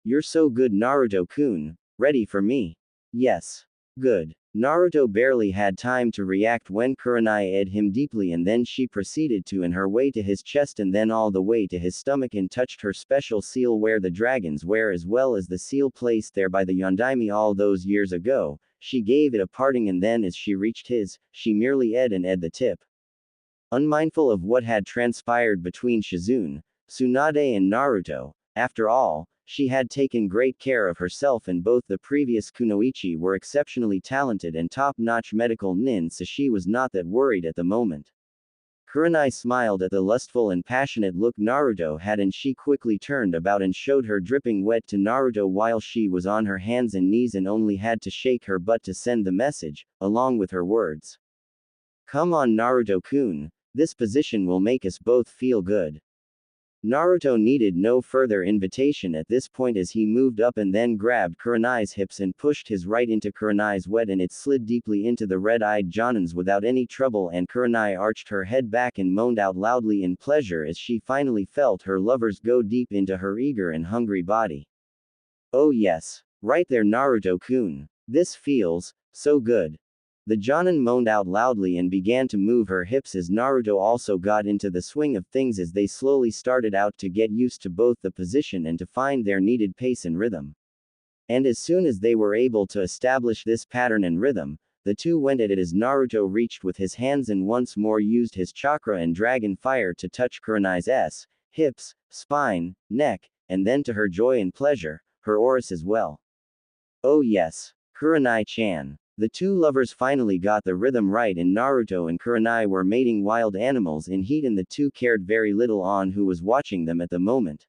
"You're so good, Naruto-kun. Ready for me?" "Yes." "Good." Naruto barely had time to react when Kurenai ed him deeply, and then she proceeded to in her way to his chest and then all the way to his stomach and touched her special seal where the dragons wear, as well as the seal placed there by the Yondaime all those years ago. She gave it a parting, and then as she reached his, she merely ed the tip. Unmindful of what had transpired between Shizune, Tsunade and Naruto, after all, she had taken great care of herself, and both the previous kunoichi were exceptionally talented and top-notch medical nin, so she was not that worried at the moment. Kurenai smiled at the lustful and passionate look Naruto had, and she quickly turned about and showed her dripping wet to Naruto while she was on her hands and knees and only had to shake her butt to send the message, along with her words. "Come on, Naruto-kun, this position will make us both feel good." Naruto needed no further invitation at this point as he moved up and then grabbed Kurenai's hips and pushed his right into Kurenai's wet, and it slid deeply into the red-eyed Jonin's without any trouble, and Kurenai arched her head back and moaned out loudly in pleasure as she finally felt her lovers go deep into her eager and hungry body. "Oh yes. Right there, Naruto-kun. This feels so good." The Jonin moaned out loudly and began to move her hips as Naruto also got into the swing of things as they slowly started out to get used to both the position and to find their needed pace and rhythm. And as soon as they were able to establish this pattern and rhythm, the two went at it as Naruto reached with his hands and once more used his chakra and dragon fire to touch Kurenai's hips, spine, neck, and then to her joy and pleasure, her auras as well. Oh yes. Kurenai-chan. The two lovers finally got the rhythm right, and Naruto and Kurenai were mating wild animals in heat, and the two cared very little on who was watching them at the moment.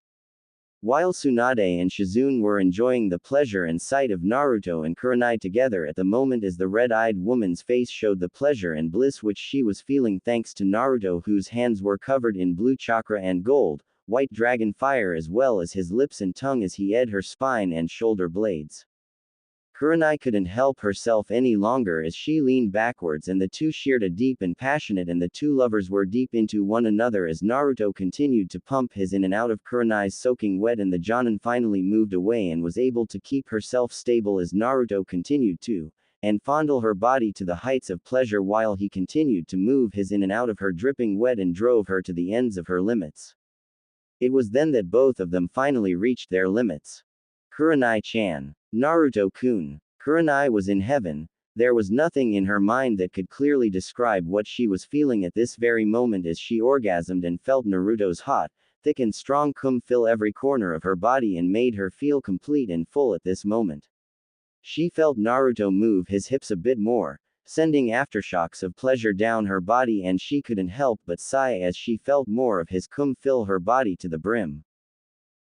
While Tsunade and Shizune were enjoying the pleasure and sight of Naruto and Kurenai together at the moment, as the red-eyed woman's face showed the pleasure and bliss which she was feeling thanks to Naruto, whose hands were covered in blue chakra and gold, white dragon fire, as well as his lips and tongue as he ate her spine and shoulder blades. Kurenai couldn't help herself any longer as she leaned backwards, and the two shared a deep and passionate, and the two lovers were deep into one another as Naruto continued to pump his in and out of Kurenai's soaking wet, and the Jonin finally moved away and was able to keep herself stable as Naruto continued to and fondle her body to the heights of pleasure while he continued to move his in and out of her dripping wet and drove her to the ends of her limits. It was then that both of them finally reached their limits. Kurenai-chan. Naruto-kun. Kurenai was in heaven. There was nothing in her mind that could clearly describe what she was feeling at this very moment as she orgasmed and felt Naruto's hot, thick and strong cum fill every corner of her body and made her feel complete and full at this moment. She felt Naruto move his hips a bit more, sending aftershocks of pleasure down her body, and she couldn't help but sigh as she felt more of his cum fill her body to the brim.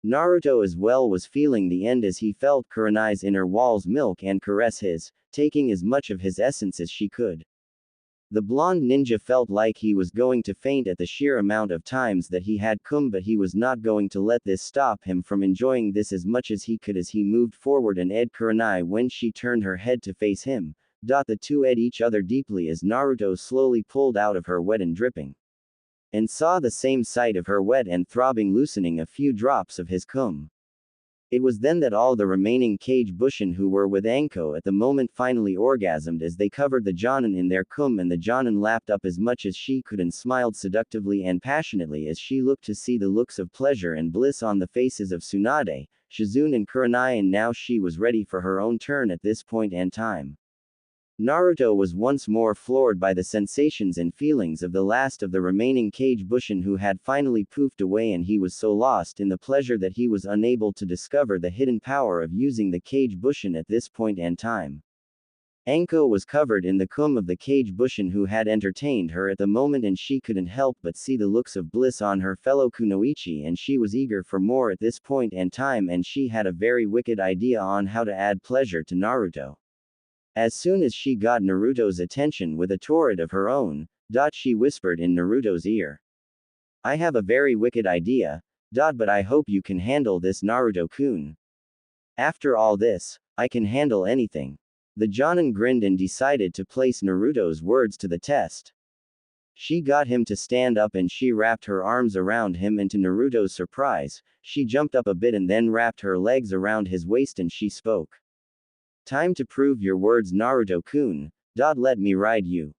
Naruto as well was feeling the end as he felt Kurenai's inner walls milk and caress his, taking as much of his essence as she could. The blonde ninja felt like he was going to faint at the sheer amount of times that he had cum, but he was not going to let this stop him from enjoying this as much as he could as he moved forward and ed Kurenai when she turned her head to face him. The two ed each other deeply as Naruto slowly pulled out of her wet and dripping. And saw the same sight of her wet and throbbing, loosening a few drops of his cum. It was then that all the remaining Kage Bushin who were with Anko at the moment finally orgasmed as they covered the Jonin in their cum, and the Jonin lapped up as much as she could and smiled seductively and passionately as she looked to see the looks of pleasure and bliss on the faces of Tsunade, Shizune and Kurenai, and now she was ready for her own turn at this point and time. Naruto was once more floored by the sensations and feelings of the last of the remaining Kage Bushin who had finally poofed away, and he was so lost in the pleasure that he was unable to discover the hidden power of using the Kage Bushin at this point and time. Anko was covered in the cum of the Kage Bushin who had entertained her at the moment, and she couldn't help but see the looks of bliss on her fellow kunoichi, and she was eager for more at this point and time, and she had a very wicked idea on how to add pleasure to Naruto. As soon as she got Naruto's attention with a torrent of her own, she whispered in Naruto's ear. I have a very wicked idea, but I hope you can handle this, Naruto-kun. After all this, I can handle anything. The Jonin grinned and decided to place Naruto's words to the test. She got him to stand up and she wrapped her arms around him, and to Naruto's surprise, she jumped up a bit and then wrapped her legs around his waist and she spoke. Time to prove your words, Naruto-kun. Let me ride you.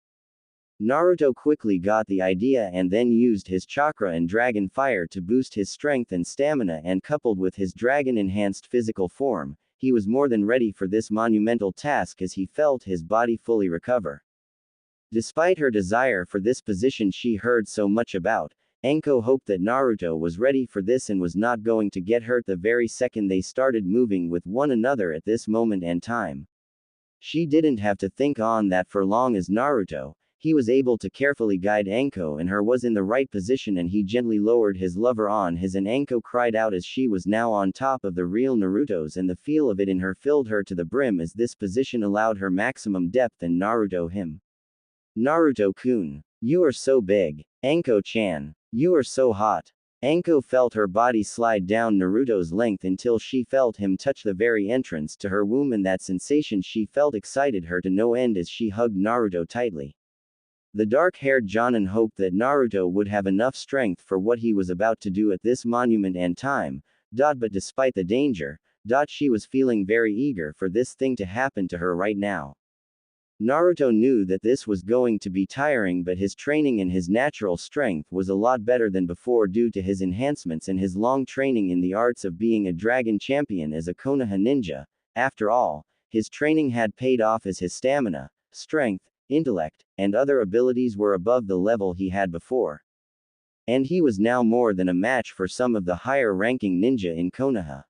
Naruto quickly got the idea and then used his chakra and dragon fire to boost his strength and stamina, and coupled with his dragon-enhanced physical form, he was more than ready for this monumental task as he felt his body fully recover. Despite her desire for this position she heard so much about, Anko hoped that Naruto was ready for this and was not going to get hurt the very second they started moving with one another at this moment and time. She didn't have to think on that for long as Naruto, he was able to carefully guide Anko and her was in the right position, and he gently lowered his lover on his, and Anko cried out as she was now on top of the real Naruto's, and the feel of it in her filled her to the brim as this position allowed her maximum depth and Naruto him. Naruto-kun. You are so big. Anko-chan. You are so hot. Anko felt her body slide down Naruto's length until she felt him touch the very entrance to her womb, and that sensation she felt excited her to no end as she hugged Naruto tightly. The dark-haired Jonin hoped that Naruto would have enough strength for what he was about to do at this monument and time, but despite the danger, she was feeling very eager for this thing to happen to her right now. Naruto knew that this was going to be tiring, but his training and his natural strength was a lot better than before due to his enhancements and his long training in the arts of being a dragon champion as a Konoha ninja. After all, his training had paid off as his stamina, strength, intellect, and other abilities were above the level he had before. And he was now more than a match for some of the higher-ranking ninja in Konoha.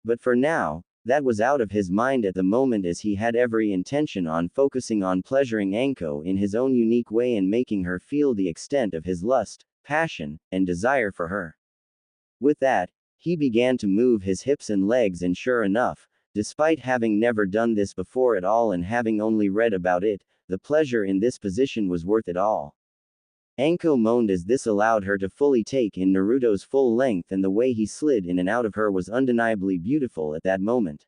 But for now, that was out of his mind at the moment, as he had every intention on focusing on pleasuring Anko in his own unique way and making her feel the extent of his lust, passion, and desire for her. With that, he began to move his hips and legs, and sure enough, despite having never done this before at all and having only read about it, the pleasure in this position was worth it all. Anko moaned as this allowed her to fully take in Naruto's full length, and the way he slid in and out of her was undeniably beautiful at that moment.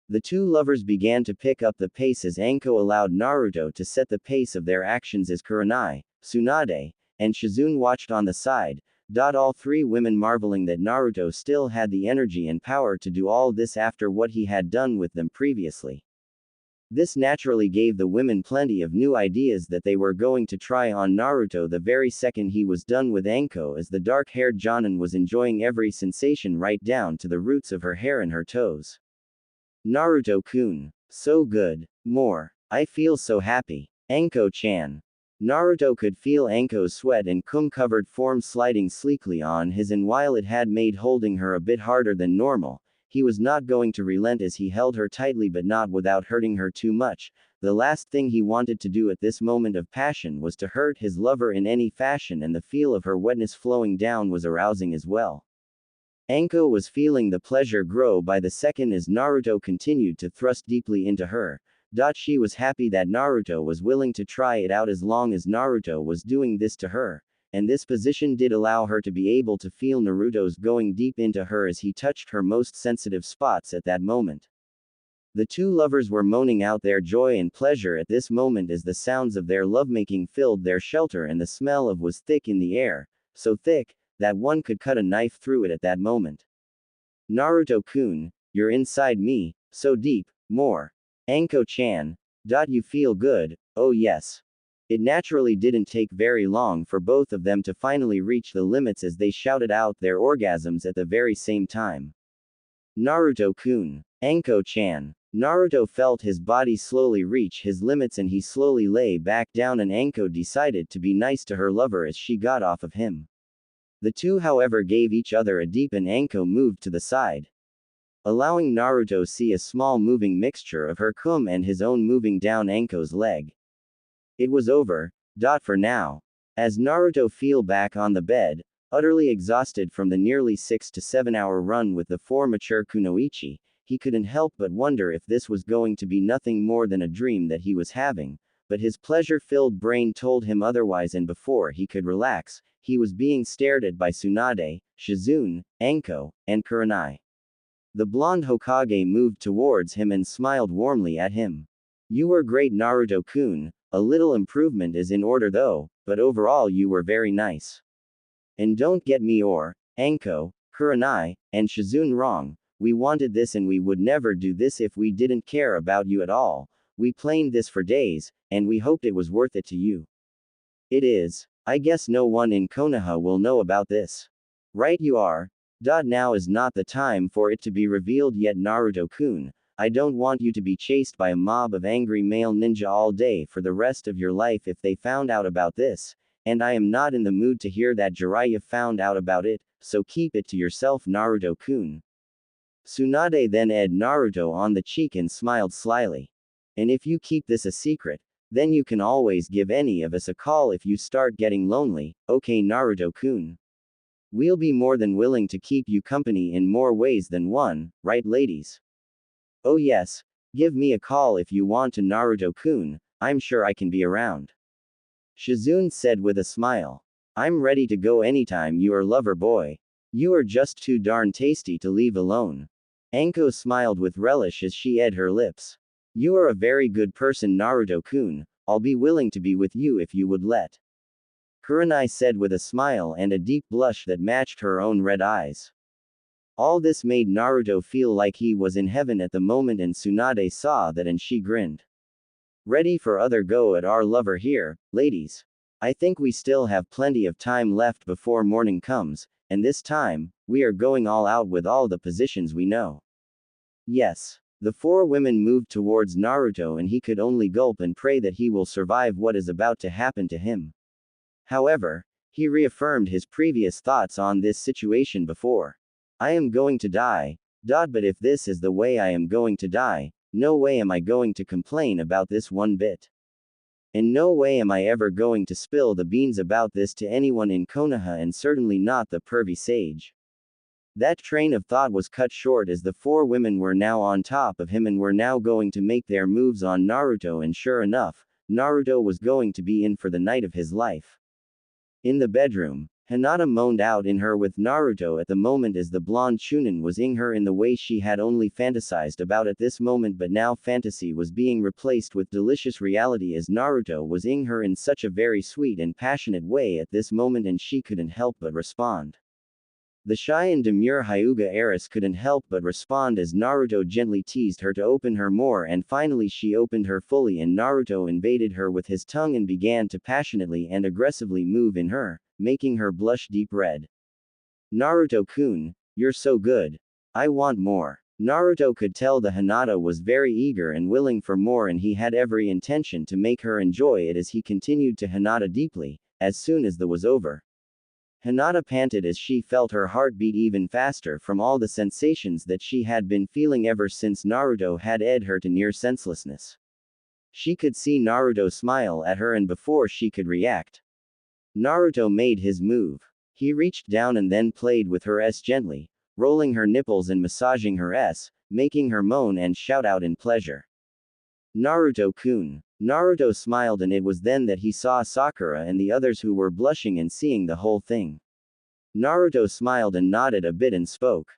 The two lovers began to pick up the pace as Anko allowed Naruto to set the pace of their actions as Kurenai, Tsunade, and Shizune watched on the side, all three women marveling that Naruto still had the energy and power to do all this after what he had done with them previously. This naturally gave the women plenty of new ideas that they were going to try on Naruto the very second he was done with Anko, as the dark-haired Jonin was enjoying every sensation right down to the roots of her hair and her toes. Naruto-kun. So good. More. I feel so happy. Anko-chan. Naruto could feel Anko's sweat and cum-covered form sliding sleekly on his, and while it had made holding her a bit harder than normal, he was not going to relent as he held her tightly but not without hurting her too much. The last thing he wanted to do at this moment of passion was to hurt his lover in any fashion, and the feel of her wetness flowing down was arousing as well. Anko was feeling the pleasure grow by the second as Naruto continued to thrust deeply into her. She was happy that Naruto was willing to try it out as long as Naruto was doing this to her, and this position did allow her to be able to feel Naruto's going deep into her as he touched her most sensitive spots at that moment. The two lovers were moaning out their joy and pleasure at this moment as the sounds of their lovemaking filled their shelter, and the smell of was thick in the air, so thick that one could cut a knife through it at that moment. Naruto-kun, you're inside me, so deep. More. Anko-chan. You feel good. Oh yes. It naturally didn't take very long for both of them to finally reach the limits as they shouted out their orgasms at the very same time. Naruto-kun. Anko-chan. Naruto felt his body slowly reach his limits and he slowly lay back down, and Anko decided to be nice to her lover as she got off of him. The two however gave each other a deep, and Anko moved to the side, allowing Naruto see a small moving mixture of her cum and his own moving down Anko's leg. It was over, for now. As Naruto fell back on the bed, utterly exhausted from the nearly 6 to 7 hour run with the four mature kunoichi, he couldn't help but wonder if this was going to be nothing more than a dream that he was having, but his pleasure-filled brain told him otherwise, and before he could relax, he was being stared at by Tsunade, Shizune, Anko, and Kurenai. The blonde Hokage moved towards him and smiled warmly at him. You were great, Naruto-kun. A little improvement is in order though, but overall you were very nice. And don't get me or Anko, Kurenai, and Shizune wrong, we wanted this and we would never do this if we didn't care about you at all. We planned this for days, and we hoped it was worth it to you. It is. I guess no one in Konoha will know about this. Right you are. Now is not the time for it to be revealed yet, Naruto-kun. I don't want you to be chased by a mob of angry male ninja all day for the rest of your life if they found out about this, and I am not in the mood to hear that Jiraiya found out about it, so keep it to yourself, Naruto-kun. Tsunade then eyed Naruto on the cheek and smiled slyly. And if you keep this a secret, then you can always give any of us a call if you start getting lonely, okay, Naruto-kun? We'll be more than willing to keep you company in more ways than one, right ladies? Oh yes, give me a call if you want to, Naruto-kun, I'm sure I can be around. Shizune said with a smile. I'm ready to go anytime, your lover boy. You are just too darn tasty to leave alone. Anko smiled with relish as she eyed her lips. You are a very good person, Naruto-kun, I'll be willing to be with you if you would let. Kurenai said with a smile and a deep blush that matched her own red eyes. All this made Naruto feel like he was in heaven at the moment, and Tsunade saw that and she grinned. Ready for other go at our lover here, ladies? I think we still have plenty of time left before morning comes, and this time, we are going all out with all the positions we know. Yes. The four women moved towards Naruto and he could only gulp and pray that he will survive what is about to happen to him. However, he reaffirmed his previous thoughts on this situation before. I am going to die. But if this is the way I am going to die, no way am I going to complain about this one bit. In no way am I ever going to spill the beans about this to anyone in Konoha and certainly not the pervy sage. That train of thought was cut short as the four women were now on top of him and were now going to make their moves on Naruto, and sure enough, Naruto was going to be in for the night of his life. In the bedroom, Hinata moaned out in her with Naruto at the moment as the blonde Chunin was ing her in the way she had only fantasized about at this moment, but now fantasy was being replaced with delicious reality as Naruto was ing her in such a very sweet and passionate way at this moment, and she couldn't help but respond. The shy and demure Hyuga heiress couldn't help but respond as Naruto gently teased her to open her more, and finally she opened her fully and Naruto invaded her with his tongue and began to passionately and aggressively move in her, making her blush deep red. Naruto-kun, you're so good. I want more. Naruto could tell the Hinata was very eager and willing for more, and he had every intention to make her enjoy it as he continued to Hinata deeply. As soon as the was over, Hinata panted as she felt her heart beat even faster from all the sensations that she had been feeling ever since Naruto had ed her to near senselessness. She could see Naruto smile at her, and before she could react, Naruto made his move. He reached down and then played with her gently, rolling her nipples and massaging her making her moan and shout out in pleasure. Naruto-kun. Naruto smiled, and it was then that he saw Sakura and the others who were blushing and seeing the whole thing. Naruto smiled and nodded a bit and spoke.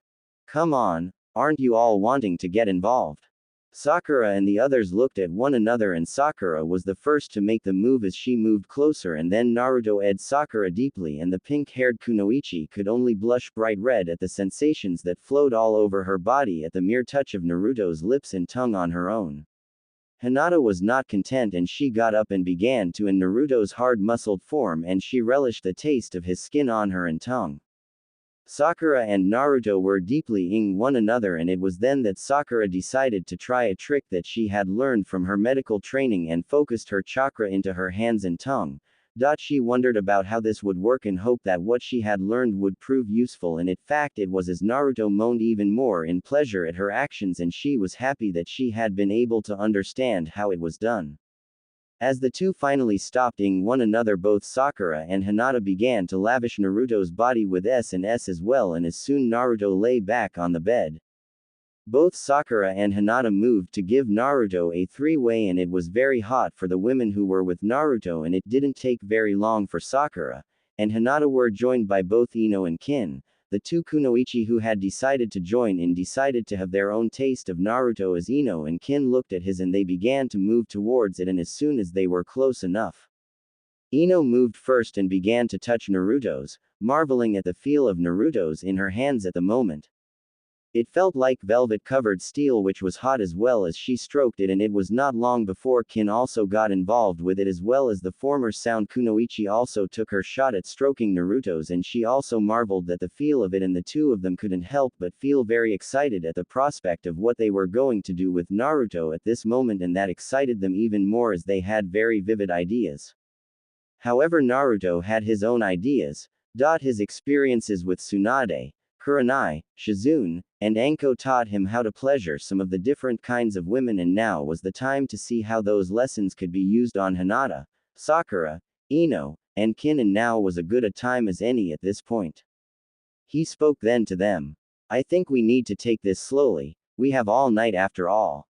Come on, aren't you all wanting to get involved? Sakura and the others looked at one another, and Sakura was the first to make the move as she moved closer, and then Naruto ed Sakura deeply, and the pink-haired Kunoichi could only blush bright red at the sensations that flowed all over her body at the mere touch of Naruto's lips and tongue on her own. Hinata was not content, and she got up and began to in Naruto's hard-muscled form, and she relished the taste of his skin on her and tongue. Sakura and Naruto were deeply ing one another, and it was then that Sakura decided to try a trick that she had learned from her medical training and focused her chakra into her hands and tongue. She wondered about how this would work and hoped that what she had learned would prove useful, and in fact it was, as Naruto moaned even more in pleasure at her actions, and she was happy that she had been able to understand how it was done. As the two finally stopped ing one another, both Sakura and Hinata began to lavish Naruto's body with and as well, and as soon Naruto lay back on the bed, both Sakura and Hinata moved to give Naruto a three-way, and it was very hot for the women who were with Naruto, and it didn't take very long for Sakura and Hinata were joined by both Ino and Kin. The two Kunoichi who had decided to join in decided to have their own taste of Naruto as Ino and Kin looked at his, and they began to move towards it, and as soon as they were close enough, Ino moved first and began to touch Naruto's, marveling at the feel of Naruto's in her hands at the moment. It felt like velvet-covered steel, which was hot as well as she stroked it, and it was not long before Kin also got involved with it, as well as the former sound Kunoichi also took her shot at stroking Naruto's, and she also marveled at the feel of it, and the two of them couldn't help but feel very excited at the prospect of what they were going to do with Naruto at this moment, and that excited them even more as they had very vivid ideas. However, Naruto had his own ideas. His experiences with Tsunade, Kurenai, Shizune, and Anko taught him how to pleasure some of the different kinds of women, and now was the time to see how those lessons could be used on Hinata, Sakura, Ino, and Kin, and now was a good a time as any at this point. He spoke then to them. I think we need to take this slowly, we have all night after all.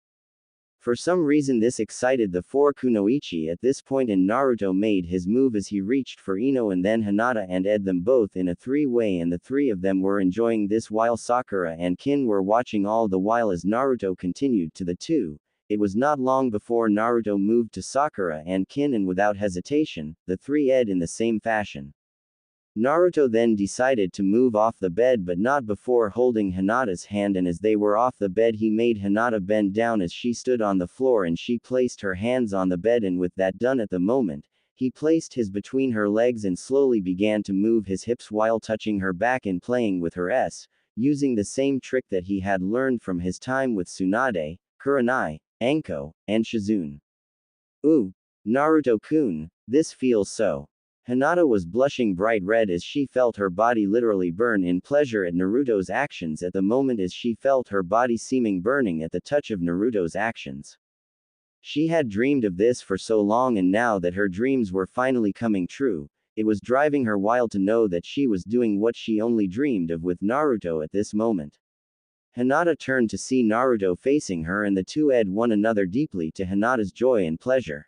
For some reason this excited the four Kunoichi at this point, and Naruto made his move as he reached for Ino and then Hinata and ed them both in a three-way, and the three of them were enjoying this while Sakura and Kin were watching all the while as Naruto continued to the two. It was not long before Naruto moved to Sakura and Kin, and without hesitation, the three ed in the same fashion. Naruto then decided to move off the bed, but not before holding Hinata's hand, and as they were off the bed he made Hinata bend down as she stood on the floor, and she placed her hands on the bed, and with that done at the moment, he placed his between her legs and slowly began to move his hips while touching her back and playing with her using the same trick that he had learned from his time with Tsunade, Kurenai, Anko, and Shizune. Ooh, Naruto-kun, this feels so. Hinata was blushing bright red as she felt her body literally burn in pleasure at Naruto's actions at the moment as she felt her body seeming burning at the touch of Naruto's actions. She had dreamed of this for so long, and now that her dreams were finally coming true, it was driving her wild to know that she was doing what she only dreamed of with Naruto at this moment. Hinata turned to see Naruto facing her, and the two eyed one another deeply to Hinata's joy and pleasure.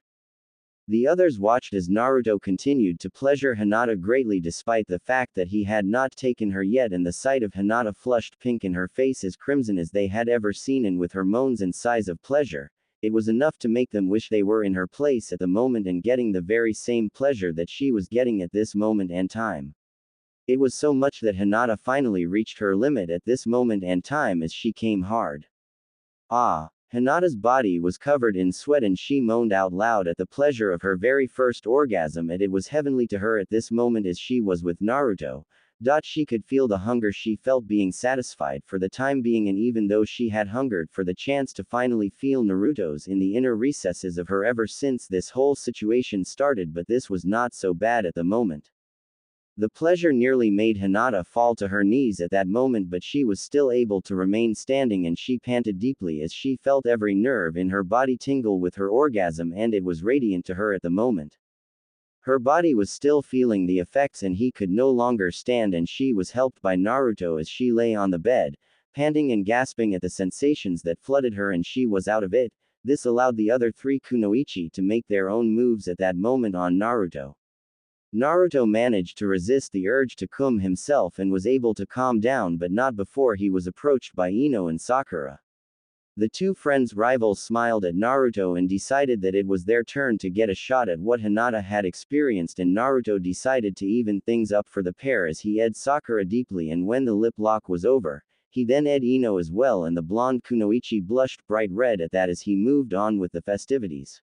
The others watched as Naruto continued to pleasure Hinata greatly despite the fact that he had not taken her yet, and the sight of Hinata flushed pink and her face as crimson as they had ever seen, and with her moans and sighs of pleasure, it was enough to make them wish they were in her place at the moment and getting the very same pleasure that she was getting at this moment and time. It was so much that Hinata finally reached her limit at this moment and time as she came hard. Ah! Hinata's body was covered in sweat and she moaned out loud at the pleasure of her very first orgasm, and it was heavenly to her at this moment as she was with Naruto. She could feel the hunger she felt being satisfied for the time being, and even though she had hungered for the chance to finally feel Naruto's in the inner recesses of her ever since this whole situation started, but this was not so bad at the moment. The pleasure nearly made Hinata fall to her knees at that moment, but she was still able to remain standing, and she panted deeply as she felt every nerve in her body tingle with her orgasm, and it was radiant to her at the moment. Her body was still feeling the effects and he could no longer stand, and she was helped by Naruto as she lay on the bed, panting and gasping at the sensations that flooded her, and she was out of it. This allowed the other three kunoichi to make their own moves at that moment on Naruto. Naruto managed to resist the urge to cum himself and was able to calm down, but not before he was approached by Ino and Sakura. The two friends rivals smiled at Naruto and decided that it was their turn to get a shot at what Hinata had experienced, and Naruto decided to even things up for the pair as he eyed Sakura deeply, and when the lip lock was over, he then eyed Ino as well, and the blonde kunoichi blushed bright red at that as he moved on with the festivities.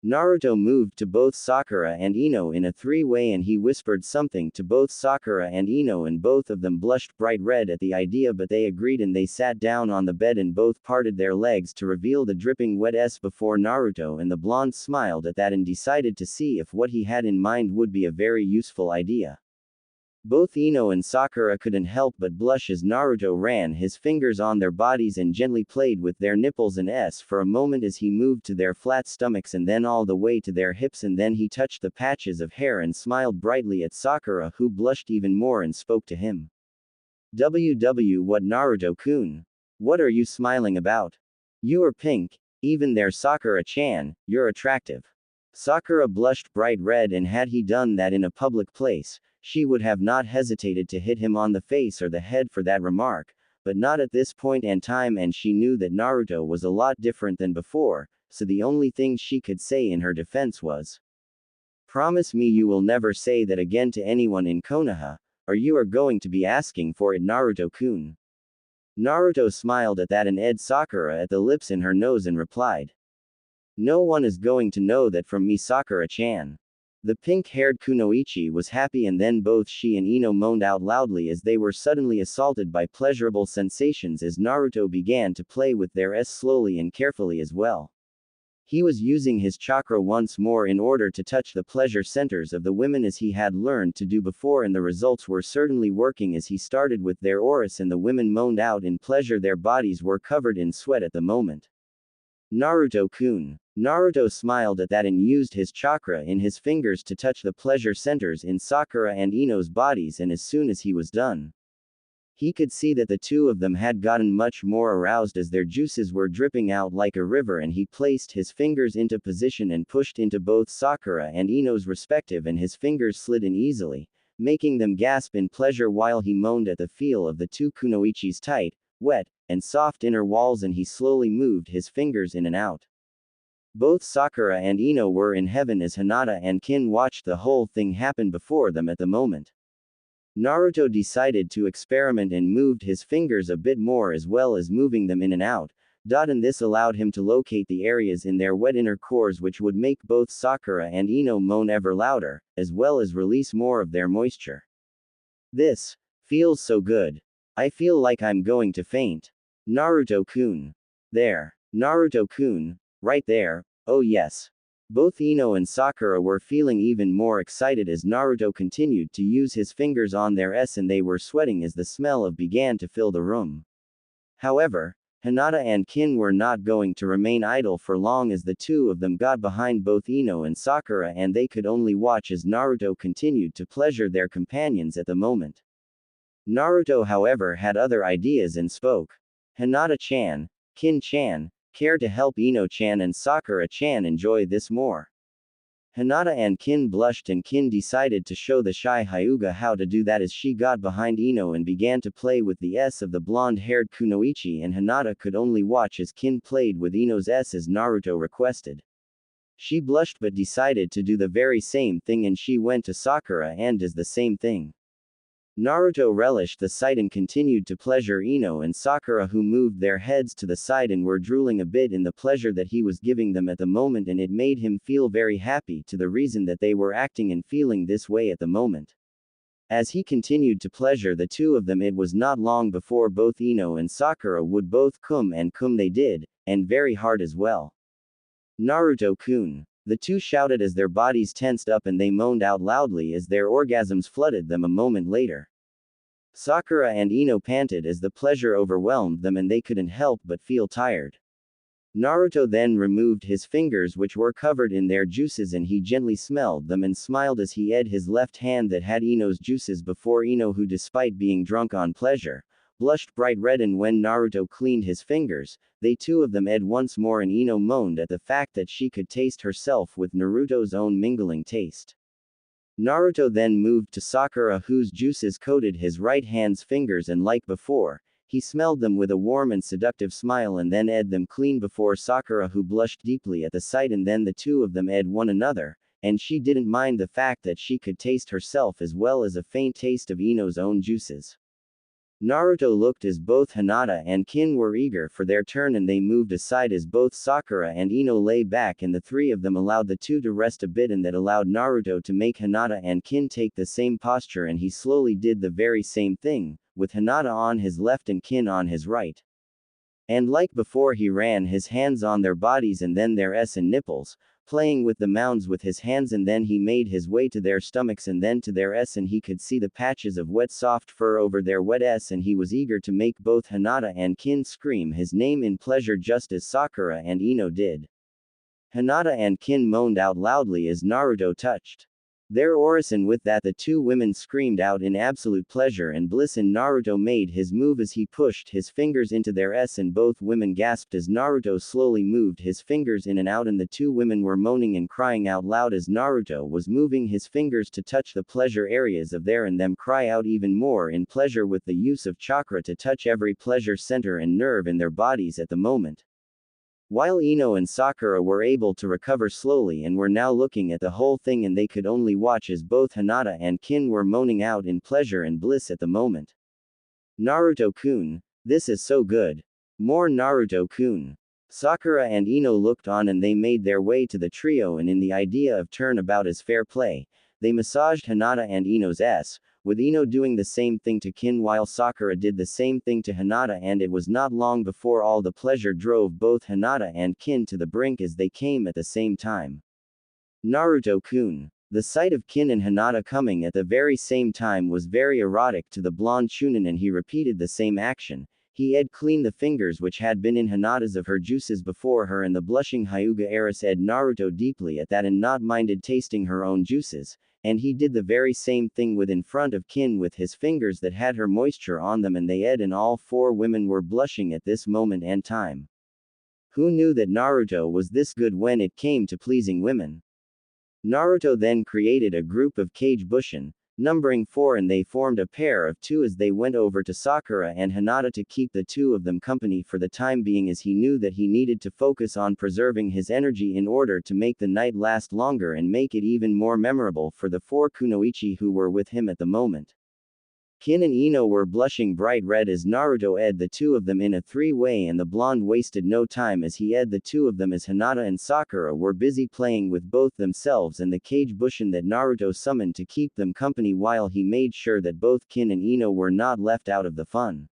Naruto moved to both Sakura and Ino in a three-way, and he whispered something to both Sakura and Ino, and both of them blushed bright red at the idea, but they agreed and they sat down on the bed and both parted their legs to reveal the dripping wet s before Naruto, and the blonde smiled at that and decided to see if what he had in mind would be a very useful idea. Both Ino and Sakura couldn't help but blush as Naruto ran his fingers on their bodies and gently played with their nipples and s for a moment as he moved to their flat stomachs and then all the way to their hips, and then he touched the patches of hair and smiled brightly at Sakura, who blushed even more and spoke to him. What, Naruto-kun? What are you smiling about? You are pink. Even there, Sakura-chan, you're attractive. Sakura blushed bright red, and had he done that in a public place, she would have not hesitated to hit him on the face or the head for that remark, but not at this point and time, and she knew that Naruto was a lot different than before, so the only thing she could say in her defense was, "Promise me you will never say that again to anyone in Konoha, or you are going to be asking for it, Naruto-kun." Naruto smiled at that and eyed Sakura at the lips in her nose and replied, "No one is going to know that from me, Sakura-chan." The pink-haired kunoichi was happy, and then both she and Ino moaned out loudly as they were suddenly assaulted by pleasurable sensations as Naruto began to play with their s slowly and carefully as well. He was using his chakra once more in order to touch the pleasure centers of the women as he had learned to do before, and the results were certainly working as he started with their auras and the women moaned out in pleasure. Their bodies were covered in sweat at the moment. Naruto-kun. Naruto smiled at that and used his chakra in his fingers to touch the pleasure centers in Sakura and Ino's bodies, and as soon as he was done, he could see that the two of them had gotten much more aroused as their juices were dripping out like a river, and he placed his fingers into position and pushed into both Sakura and Ino's respective, and his fingers slid in easily, making them gasp in pleasure while he moaned at the feel of the two kunoichi's tight, wet, and soft inner walls, and he slowly moved his fingers in and out. Both Sakura and Ino were in heaven as Hinata and Kin watched the whole thing happen before them at the moment. Naruto decided to experiment and moved his fingers a bit more as well as moving them in and out, and this allowed him to locate the areas in their wet inner cores which would make both Sakura and Ino moan ever louder, as well as release more of their moisture. This feels so good. I feel like I'm going to faint. Naruto-kun. There. Naruto-kun, right there, oh yes. Both Ino and Sakura were feeling even more excited as Naruto continued to use his fingers on their S and they were sweating as the smell of began to fill the room. However, Hinata and Kin were not going to remain idle for long as the two of them got behind both Ino and Sakura and they could only watch as Naruto continued to pleasure their companions at the moment. Naruto however had other ideas and spoke. Hinata-chan, Kin-chan, care to help Ino-chan and Sakura-chan enjoy this more? Hinata and Kin blushed and Kin decided to show the shy Hyuga how to do that as she got behind Ino and began to play with the S of the blonde-haired Kunoichi and Hinata could only watch as Kin played with Ino's S as Naruto requested. She blushed but decided to do the very same thing and she went to Sakura and does the same thing. Naruto relished the sight and continued to pleasure Ino and Sakura who moved their heads to the side and were drooling a bit in the pleasure that he was giving them at the moment and it made him feel very happy to the reason that they were acting and feeling this way at the moment. As he continued to pleasure the two of them it was not long before both Ino and Sakura would both come and come they did, and very hard as well. Naruto-kun. The two shouted as their bodies tensed up and they moaned out loudly as their orgasms flooded them a moment later. Sakura and Ino panted as the pleasure overwhelmed them and they couldn't help but feel tired. Naruto then removed his fingers which were covered in their juices and he gently smelled them and smiled as he ed his left hand that had Ino's juices before Ino who despite being drunk on pleasure, blushed bright red and when Naruto cleaned his fingers, they two of them ed once more and Ino moaned at the fact that she could taste herself with Naruto's own mingling taste. Naruto then moved to Sakura whose juices coated his right hand's fingers and like before, he smelled them with a warm and seductive smile and then ed them clean before Sakura who blushed deeply at the sight and then the two of them ed one another, and she didn't mind the fact that she could taste herself as well as a faint taste of Ino's own juices. Naruto looked as both Hinata and Kin were eager for their turn and they moved aside as both Sakura and Ino lay back and the three of them allowed the two to rest a bit and that allowed Naruto to make Hinata and Kin take the same posture and he slowly did the very same thing, with Hinata on his left and Kin on his right. And like before he ran his hands on their bodies and then their S and nipples, playing with the mounds with his hands and then he made his way to their stomachs and then to their S and he could see the patches of wet soft fur over their wet S and he was eager to make both Hinata and Kin scream his name in pleasure just as Sakura and Ino did. Hinata and Kin moaned out loudly as Naruto touched their oris and with that the two women screamed out in absolute pleasure and bliss and Naruto made his move as he pushed his fingers into their S and both women gasped as Naruto slowly moved his fingers in and out and the two women were moaning and crying out loud as Naruto was moving his fingers to touch the pleasure areas of their and them cry out even more in pleasure with the use of chakra to touch every pleasure center and nerve in their bodies at the moment. While Ino and Sakura were able to recover slowly and were now looking at the whole thing and they could only watch as both Hinata and Kin were moaning out in pleasure and bliss at the moment. Naruto-kun, this is so good. More Naruto-kun. Sakura and Ino looked on and they made their way to the trio and in the idea of turnabout as fair play, they massaged Hinata and Ino's S, with Ino doing the same thing to Kin while Sakura did the same thing to Hinata and it was not long before all the pleasure drove both Hinata and Kin to the brink as they came at the same time. Naruto-kun. The sight of Kin and Hinata coming at the very same time was very erotic to the blonde Chunin and he repeated the same action. He ed clean the fingers which had been in Hinata's of her juices before her and the blushing Hyuga heiress ed Naruto deeply at that and not minded tasting her own juices, and he did the very same thing with in front of Kin with his fingers that had her moisture on them and they ed and all four women were blushing at this moment and time. Who knew that Naruto was this good when it came to pleasing women? Naruto then created a group of Kage Bushin, numbering 4 and they formed a pair of 2 as they went over to Sakura and Hinata to keep the two of them company for the time being as he knew that he needed to focus on preserving his energy in order to make the night last longer and make it even more memorable for the 4 kunoichi who were with him at the moment. Kin and Ino were blushing bright red as Naruto ed the two of them in a three-way and the blonde wasted no time as he ed the two of them as Hinata and Sakura were busy playing with both themselves and the Kage Bushin that Naruto summoned to keep them company while he made sure that both Kin and Ino were not left out of the fun.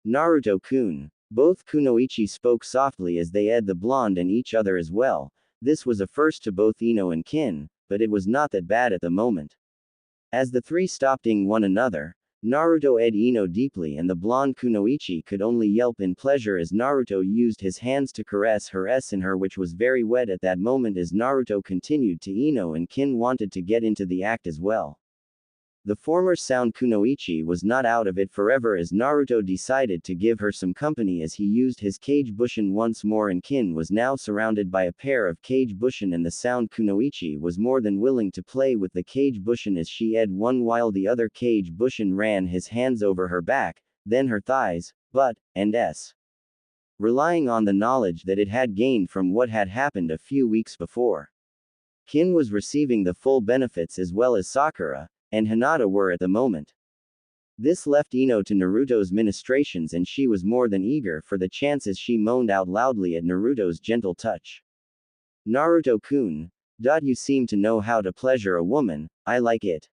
Naruto-kun. Both kunoichi spoke softly as they eyed the blonde and each other as well. This was a first to both Ino and Kin, but it was not that bad at the moment. As the three stopped ing one another, Naruto eyed Ino deeply and the blonde kunoichi could only yelp in pleasure as Naruto used his hands to caress her in her, which was very wet at that moment as Naruto continued to Ino and Kin wanted to get into the act as well. The former sound kunoichi was not out of it forever as Naruto decided to give her some company as he used his kage bushin once more and Kin was now surrounded by a pair of kage bushin and the sound kunoichi was more than willing to play with the kage bushin as she eyed one while the other kage bushin ran his hands over her back, then her thighs, butt, and relying on the knowledge that it had gained from what had happened a few weeks before. Kin was receiving the full benefits as well as Sakura and Hinata were at the moment. This left Ino to Naruto's ministrations and she was more than eager for the chance as she moaned out loudly at Naruto's gentle touch. Naruto-kun, you seem to know how to pleasure a woman, I like it.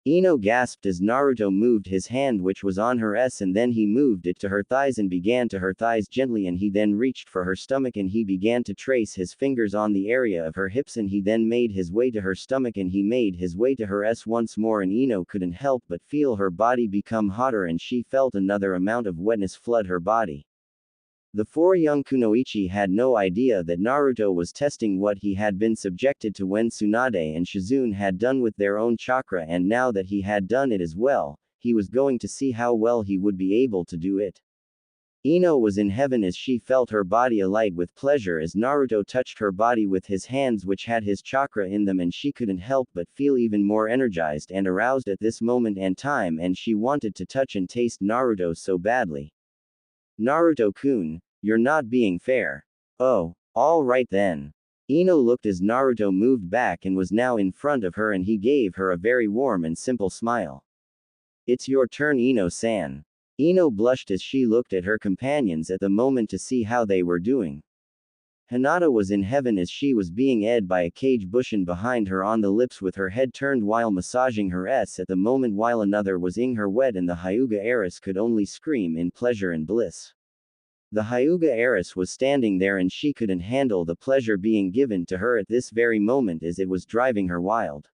Ino gasped as Naruto moved his hand which was on her and then he moved it to her thighs and began to her thighs gently and he then reached for her stomach and he began to trace his fingers on the area of her hips and he then made his way to her stomach and he made his way to her once more and Ino couldn't help but feel her body become hotter and she felt another amount of wetness flood her body. The four young kunoichi had no idea that Naruto was testing what he had been subjected to when Tsunade and Shizune had done with their own chakra and now that he had done it as well, he was going to see how well he would be able to do it. Ino was in heaven as she felt her body alight with pleasure as Naruto touched her body with his hands which had his chakra in them and she couldn't help but feel even more energized and aroused at this moment and time and she wanted to touch and taste Naruto so badly. Naruto-kun, you're not being fair. Oh, all right then. Ino looked as Naruto moved back and was now in front of her and he gave her a very warm and simple smile. It's your turn Ino-san. Ino blushed as she looked at her companions at the moment to see how they were doing. Hinata was in heaven as she was being eyed by a kage bushin behind her on the lips with her head turned while massaging her at the moment while another was ing her wet and the Hyuga heiress could only scream in pleasure and bliss. The Hyuga heiress was standing there and she couldn't handle the pleasure being given to her at this very moment as it was driving her wild.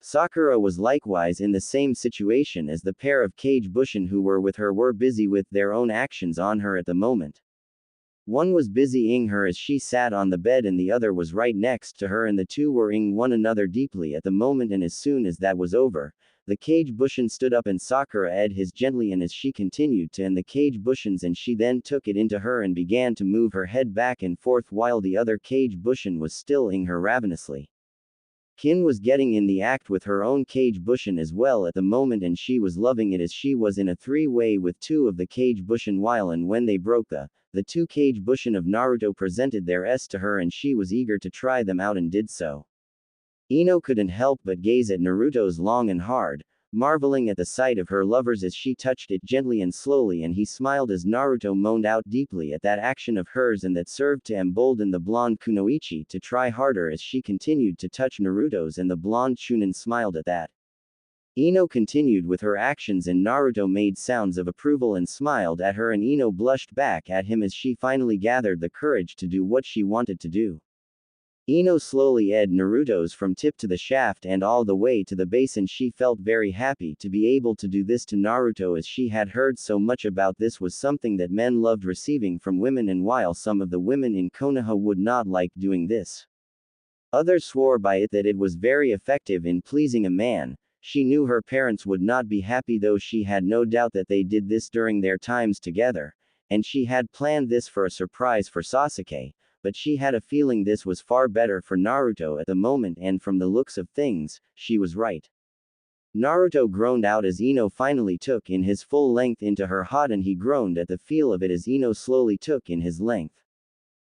Sakura was likewise in the same situation as the pair of kage bushin who were with her were busy with their own actions on her at the moment. One was busy-ing her as she sat on the bed and the other was right next to her and the two were ing one another deeply at the moment and as soon as that was over, the kage bushin stood up and Sakura eyed his gently and as she continued to end the kage bushins and she then took it into her and began to move her head back and forth while the other kage bushin was still ing her ravenously. Kin was getting in the act with her own kage bushin as well at the moment and she was loving it as she was in a three-way with two of the kage bushin while and when they broke the two kage bushin of Naruto presented their to her and she was eager to try them out and did so. Ino couldn't help but gaze at Naruto's long and hard, marveling at the sight of her lovers as she touched it gently and slowly and he smiled as Naruto moaned out deeply at that action of hers and that served to embolden the blonde kunoichi to try harder as she continued to touch Naruto's and the blonde chunin smiled at that. Ino continued with her actions and Naruto made sounds of approval and smiled at her and Ino blushed back at him as she finally gathered the courage to do what she wanted to do. Ino slowly eyed Naruto's from tip to the shaft and all the way to the base and she felt very happy to be able to do this to Naruto as she had heard so much about this was something that men loved receiving from women and while some of the women in Konoha would not like doing this, others swore by it that it was very effective in pleasing a man. She knew her parents would not be happy though she had no doubt that they did this during their times together, and she had planned this for a surprise for Sasuke. But she had a feeling this was far better for Naruto at the moment and from the looks of things, she was right. Naruto groaned out as Ino finally took in his full length into her hot and he groaned at the feel of it as Ino slowly took in his length.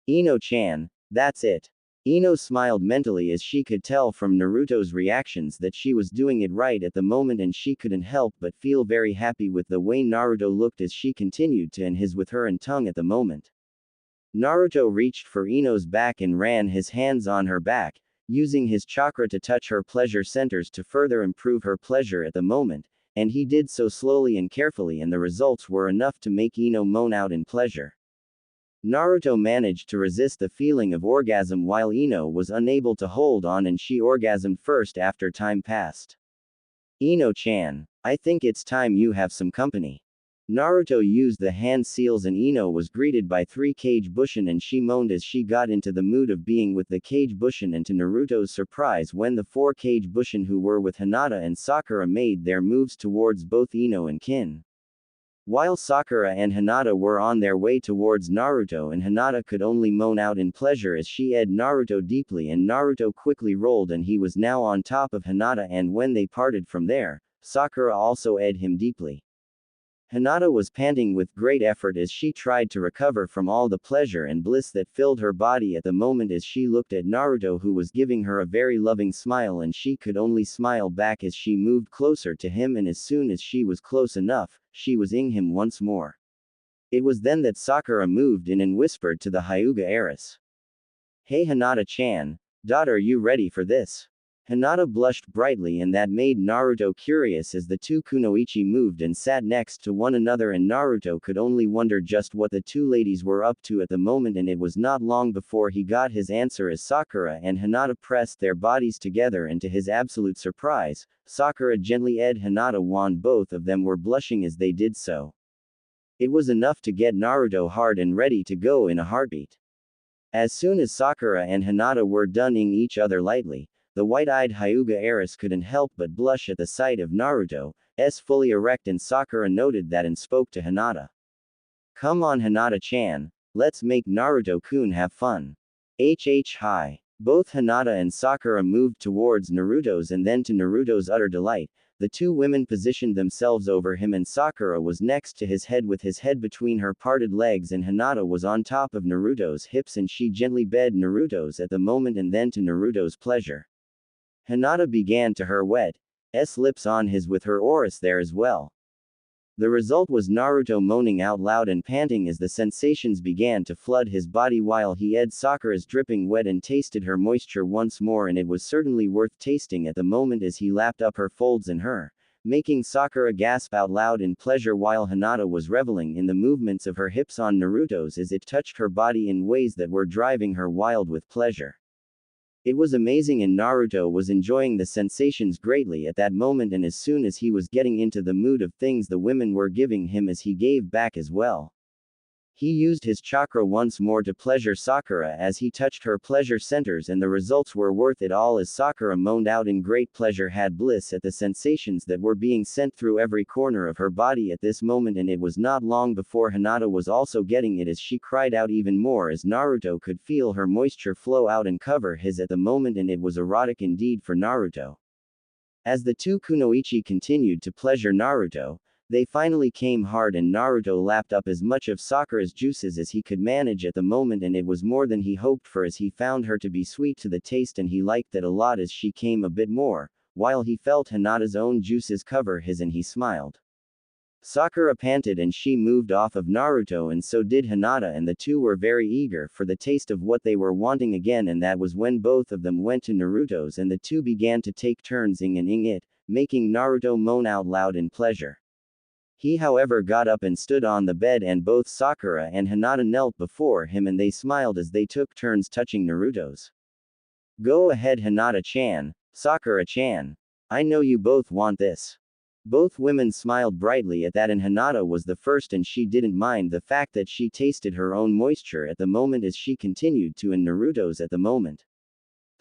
Ino-chan, that's it. Ino smiled mentally as she could tell from Naruto's reactions that she was doing it right at the moment and she couldn't help but feel very happy with the way Naruto looked as she continued to end his with her and tongue at the moment. Naruto reached for Ino's back and ran his hands on her back, using his chakra to touch her pleasure centers to further improve her pleasure at the moment, and he did so slowly and carefully, and the results were enough to make Ino moan out in pleasure. Naruto managed to resist the feeling of orgasm while Ino was unable to hold on, and she orgasmed first after time passed. Ino-chan, I think it's time you have some company. Naruto used the hand seals and Ino was greeted by 3 Kage Bushin, and she moaned as she got into the mood of being with the Kage Bushin, and to Naruto's surprise when the 4 Kage Bushin who were with Hinata and Sakura made their moves towards both Ino and Kin. While Sakura and Hinata were on their way towards Naruto, and Hinata could only moan out in pleasure as she ed Naruto deeply, and Naruto quickly rolled and he was now on top of Hinata, and when they parted from there, Sakura also ed him deeply. Hinata was panting with great effort as she tried to recover from all the pleasure and bliss that filled her body at the moment as she looked at Naruto, who was giving her a very loving smile, and she could only smile back as she moved closer to him, and as soon as she was close enough, she was ing him once more. It was then that Sakura moved in and whispered to the Hyuga heiress. Hey Hinata-chan, daughter, you ready for this? Hinata blushed brightly, and that made Naruto curious as the 2 kunoichi moved and sat next to one another, and Naruto could only wonder just what the 2 ladies were up to at the moment, and it was not long before he got his answer as Sakura and Hinata pressed their bodies together, and to his absolute surprise, Sakura gently ed Hinata, and both of them were blushing as they did so. It was enough to get Naruto hard and ready to go in a heartbeat. As soon as Sakura and Hinata were done ing each other lightly, the white-eyed Hyuga heiress couldn't help but blush at the sight of Naruto's fully erect, and Sakura noted that and spoke to Hinata. Come on Hinata-chan, let's make Naruto-kun have fun. Hi. Both Hinata and Sakura moved towards Naruto's, and then to Naruto's utter delight, the 2 women positioned themselves over him, and Sakura was next to his head with his head between her parted legs, and Hinata was on top of Naruto's hips, and she gently bed Naruto's at the moment, and then to Naruto's pleasure, Hinata began to her wet lips on his with her oris there as well. The result was Naruto moaning out loud and panting as the sensations began to flood his body while he ed Sakura's dripping wet and tasted her moisture once more, and it was certainly worth tasting at the moment as he lapped up her folds in her, making Sakura gasp out loud in pleasure while Hinata was reveling in the movements of her hips on Naruto's as it touched her body in ways that were driving her wild with pleasure. It was amazing, and Naruto was enjoying the sensations greatly at that moment, and as soon as he was getting into the mood of things the women were giving him as he gave back as well. He used his chakra once more to pleasure Sakura as he touched her pleasure centers, and the results were worth it all as Sakura moaned out in great pleasure, had bliss at the sensations that were being sent through every corner of her body at this moment, and it was not long before Hinata was also getting it as she cried out even more as Naruto could feel her moisture flow out and cover his at the moment, and it was erotic indeed for Naruto. As the 2 kunoichi continued to pleasure Naruto, they finally came hard, and Naruto lapped up as much of Sakura's juices as he could manage at the moment, and it was more than he hoped for as he found her to be sweet to the taste, and he liked that a lot as she came a bit more, while he felt Hinata's own juices cover his, and he smiled. Sakura panted and she moved off of Naruto, and so did Hinata, and the 2 were very eager for the taste of what they were wanting again, and that was when both of them went to Naruto's and the 2 began to take turns ing and ing it, making Naruto moan out loud in pleasure. He however got up and stood on the bed, and both Sakura and Hinata knelt before him, and they smiled as they took turns touching Naruto's. Go ahead Hinata-chan, Sakura-chan. I know you both want this. Both women smiled brightly at that, and Hinata was the first, and she didn't mind the fact that she tasted her own moisture at the moment as she continued to in Naruto's at the moment.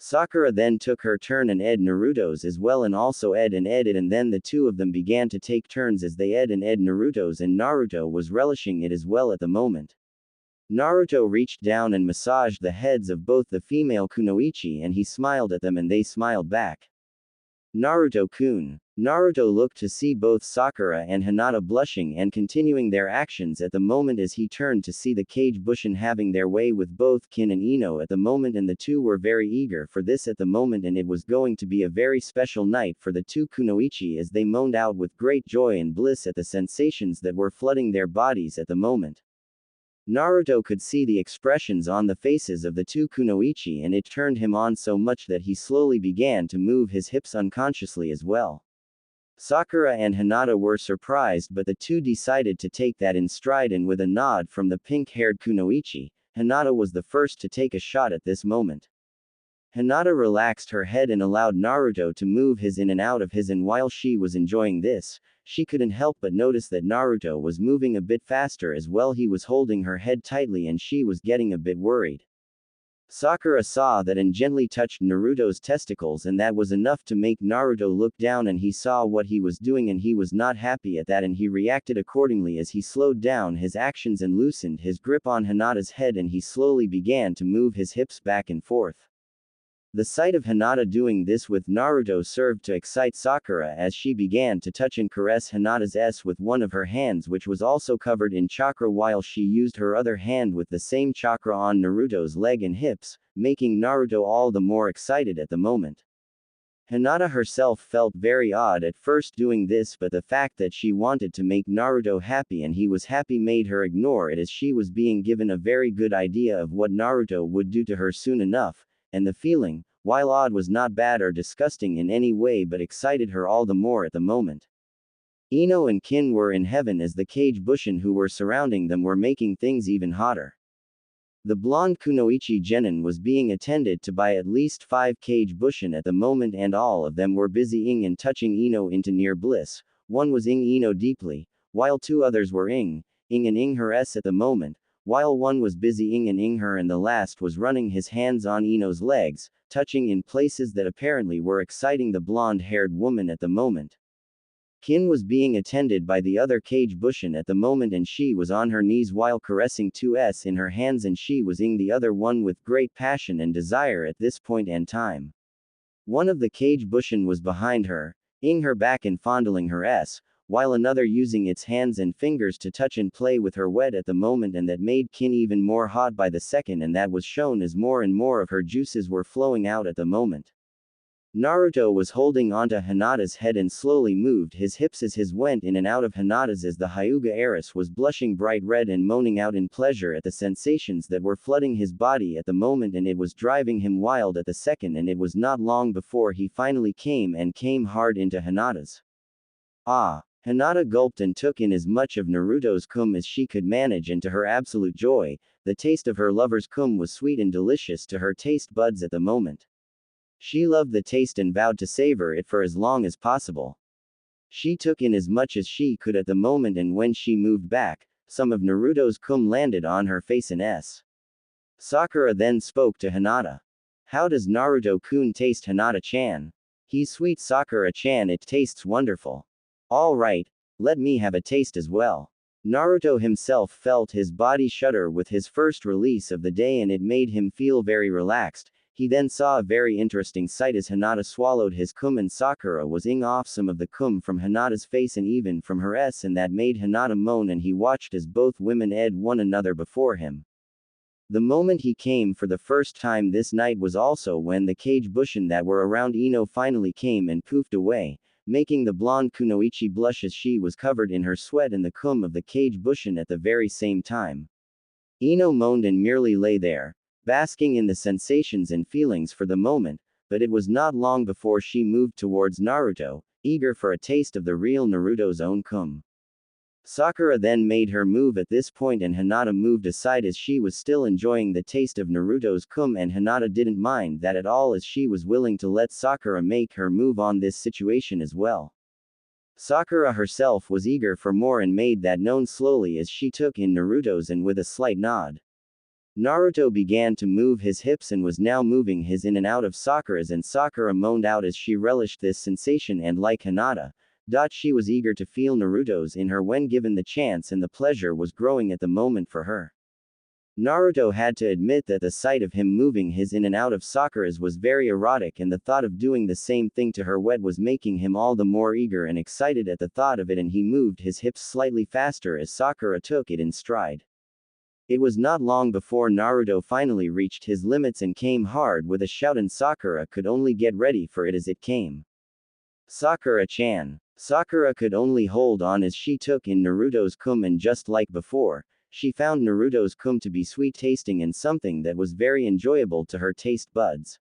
Sakura then took her turn and ed Naruto's as well, and also ed and ed it, and then the 2 of them began to take turns as they ed and ed Naruto's, and Naruto was relishing it as well at the moment. Naruto reached down and massaged the heads of both the female kunoichi, and he smiled at them and they smiled back. Naruto-kun. Naruto looked to see both Sakura and Hinata blushing and continuing their actions at the moment as he turned to see the Kage Bushin having their way with both Kin and Ino at the moment, and the 2 were very eager for this at the moment, and it was going to be a very special night for the 2 kunoichi as they moaned out with great joy and bliss at the sensations that were flooding their bodies at the moment. Naruto could see the expressions on the faces of the 2 kunoichi, and it turned him on so much that he slowly began to move his hips unconsciously as well. Sakura and Hinata were surprised, but the two decided to take that in stride, and with a nod from the pink-haired Kunoichi, Hinata was the first to take a shot at this moment. Hinata relaxed her head and allowed Naruto to move his in and out of his, and while she was enjoying this, she couldn't help but notice that Naruto was moving a bit faster as well. He was holding her head tightly and she was getting a bit worried. Sakura saw that and gently touched Naruto's testicles, and that was enough to make Naruto look down, and he saw what he was doing and he was not happy at that, and he reacted accordingly as he slowed down his actions and loosened his grip on Hinata's head, and he slowly began to move his hips back and forth. The sight of Hinata doing this with Naruto served to excite Sakura as she began to touch and caress Hinata's S with one of her hands, which was also covered in chakra, while she used her other hand with the same chakra on Naruto's leg and hips, making Naruto all the more excited at the moment. Hinata herself felt very odd at first doing this, but the fact that she wanted to make Naruto happy and he was happy made her ignore it, as she was being given a very good idea of what Naruto would do to her soon enough. And the feeling, while odd, was not bad or disgusting in any way, but excited her all the more at the moment. Ino and Kin were in heaven as the Kage Bushin who were surrounding them were making things even hotter. The blonde Kunoichi genin was being attended to by at least 5 Kage Bushin at the moment, and all of them were busy ing and touching Ino into near bliss. One was ing Ino deeply, while 2 others were ing and ing her s at the moment, while one was busy ing and ing her, and the last was running his hands on Ino's legs, touching in places that apparently were exciting the blonde-haired woman at the moment. Kin was being attended by the other Kage Bushin at the moment, and she was on her knees while caressing 2s in her hands, and she was ing the other one with great passion and desire at this point and time. One of the Kage Bushin was behind her, ing her back and fondling her s, while another using its hands and fingers to touch and play with her wet at the moment, and that made Kin even more hot by the second, and that was shown as more and more of her juices were flowing out at the moment. Naruto was holding onto Hinata's head and slowly moved his hips as his went in and out of Hinata's, as the Hyuga heiress was blushing bright red and moaning out in pleasure at the sensations that were flooding his body at the moment, and it was driving him wild at the second, and it was not long before he finally came hard into Hinata's. Ah! Hinata gulped and took in as much of Naruto's cum as she could manage, and to her absolute joy, the taste of her lover's cum was sweet and delicious to her taste buds at the moment. She loved the taste and vowed to savor it for as long as possible. She took in as much as she could at the moment, and when she moved back, some of Naruto's cum landed on her face and s. Sakura then spoke to Hinata. "How does Naruto-kun taste, Hinata-chan?" "He's sweet, Sakura-chan, it tastes wonderful." "All right, let me have a taste as well." Naruto himself felt his body shudder with his first release of the day, and it made him feel very relaxed. He then saw a very interesting sight as Hinata swallowed his cum and Sakura was ing off some of the cum from Hinata's face and even from her s, and that made Hinata moan, and he watched as both women ed one another before him. The moment he came for the first time this night was also when the Kage Bushin that were around Ino finally came and poofed away, making the blonde Kunoichi blush as she was covered in her sweat and the cum of the Kage Bushin at the very same time. Ino moaned and merely lay there, basking in the sensations and feelings for the moment, but it was not long before she moved towards Naruto, eager for a taste of the real Naruto's own cum. Sakura then made her move at this point, and Hinata moved aside as she was still enjoying the taste of Naruto's cum, and Hinata didn't mind that at all as she was willing to let Sakura make her move on this situation as well. Sakura herself was eager for more and made that known slowly as she took in Naruto's and with a slight nod. Naruto began to move his hips and was now moving his in and out of Sakura's, and Sakura moaned out as she relished this sensation, and like Hinata, she was eager to feel Naruto's in her when given the chance, and the pleasure was growing at the moment for her. Naruto had to admit that the sight of him moving his in and out of Sakura's was very erotic, and the thought of doing the same thing to her wet was making him all the more eager and excited at the thought of it, and he moved his hips slightly faster as Sakura took it in stride. It was not long before Naruto finally reached his limits and came hard with a shout, and Sakura could only get ready for it as it came. "Sakura-chan." Sakura could only hold on as she took in Naruto's cum, and just like before, she found Naruto's cum to be sweet tasting and something that was very enjoyable to her taste buds.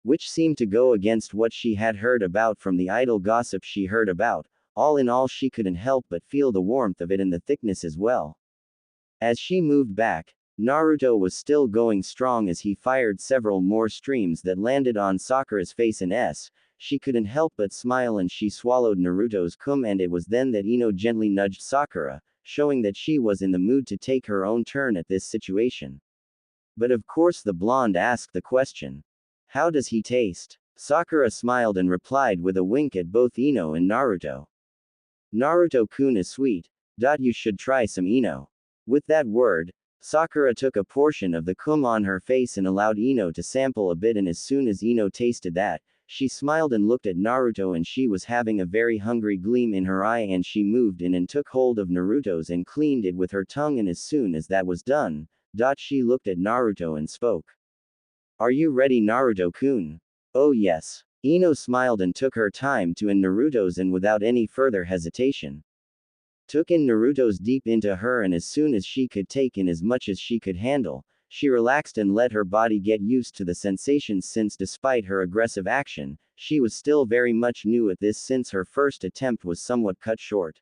which seemed to go against what she had heard about from the idle gossip she heard about. All in all, she couldn't help but feel the warmth of it and the thickness as well. As she moved back, Naruto was still going strong as he fired several more streams that landed on Sakura's face and S. She couldn't help but smile and she swallowed Naruto's cum, and it was then that Ino gently nudged Sakura, showing that she was in the mood to take her own turn at this situation. But of course the blonde asked the question. How does he taste? Sakura smiled and replied with a wink at both Ino and Naruto. Naruto-kun is sweet. You should try some Ino. With that word, Sakura took a portion of the cum on her face and allowed Ino to sample a bit, and as soon as Ino tasted that, she smiled and looked at Naruto, and she was having a very hungry gleam in her eye, and she moved in and took hold of Naruto's and cleaned it with her tongue, and as soon as that was done, she looked at Naruto and spoke. Are you ready, Naruto-kun? Oh yes. Ino smiled and took her time to in Naruto's, and without any further hesitation, took in Naruto's deep into her, and as soon as she could take in as much as she could handle, she relaxed and let her body get used to the sensations, since despite her aggressive action, she was still very much new at this, since her first attempt was somewhat cut short.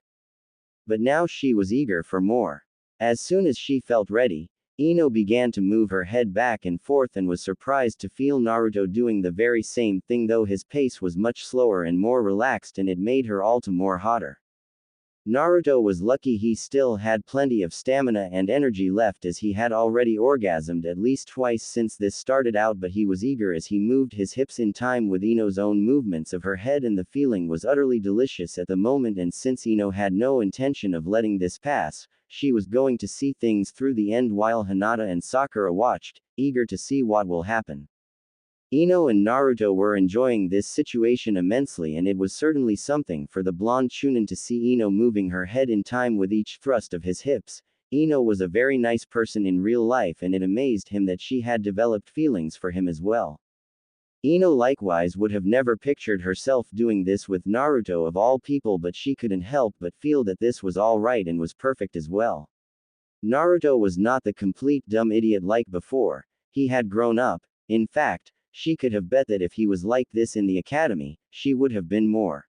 But now she was eager for more. As soon as she felt ready, Ino began to move her head back and forth and was surprised to feel Naruto doing the very same thing, though his pace was much slower and more relaxed, and it made her all the more hotter. Naruto was lucky he still had plenty of stamina and energy left, as he had already orgasmed at least twice since this started out, but he was eager as he moved his hips in time with Ino's own movements of her head, and the feeling was utterly delicious at the moment, and since Ino had no intention of letting this pass, she was going to see things through the end, while Hinata and Sakura watched, eager to see what will happen. Ino and Naruto were enjoying this situation immensely, and it was certainly something for the blonde chunin to see Ino moving her head in time with each thrust of his hips. Ino was a very nice person in real life, and it amazed him that she had developed feelings for him as well. Ino likewise would have never pictured herself doing this with Naruto of all people, but she couldn't help but feel that this was all right and was perfect as well. Naruto was not the complete dumb idiot like before. He had grown up. In fact, she could have bet that if he was like this in the academy, she would have been more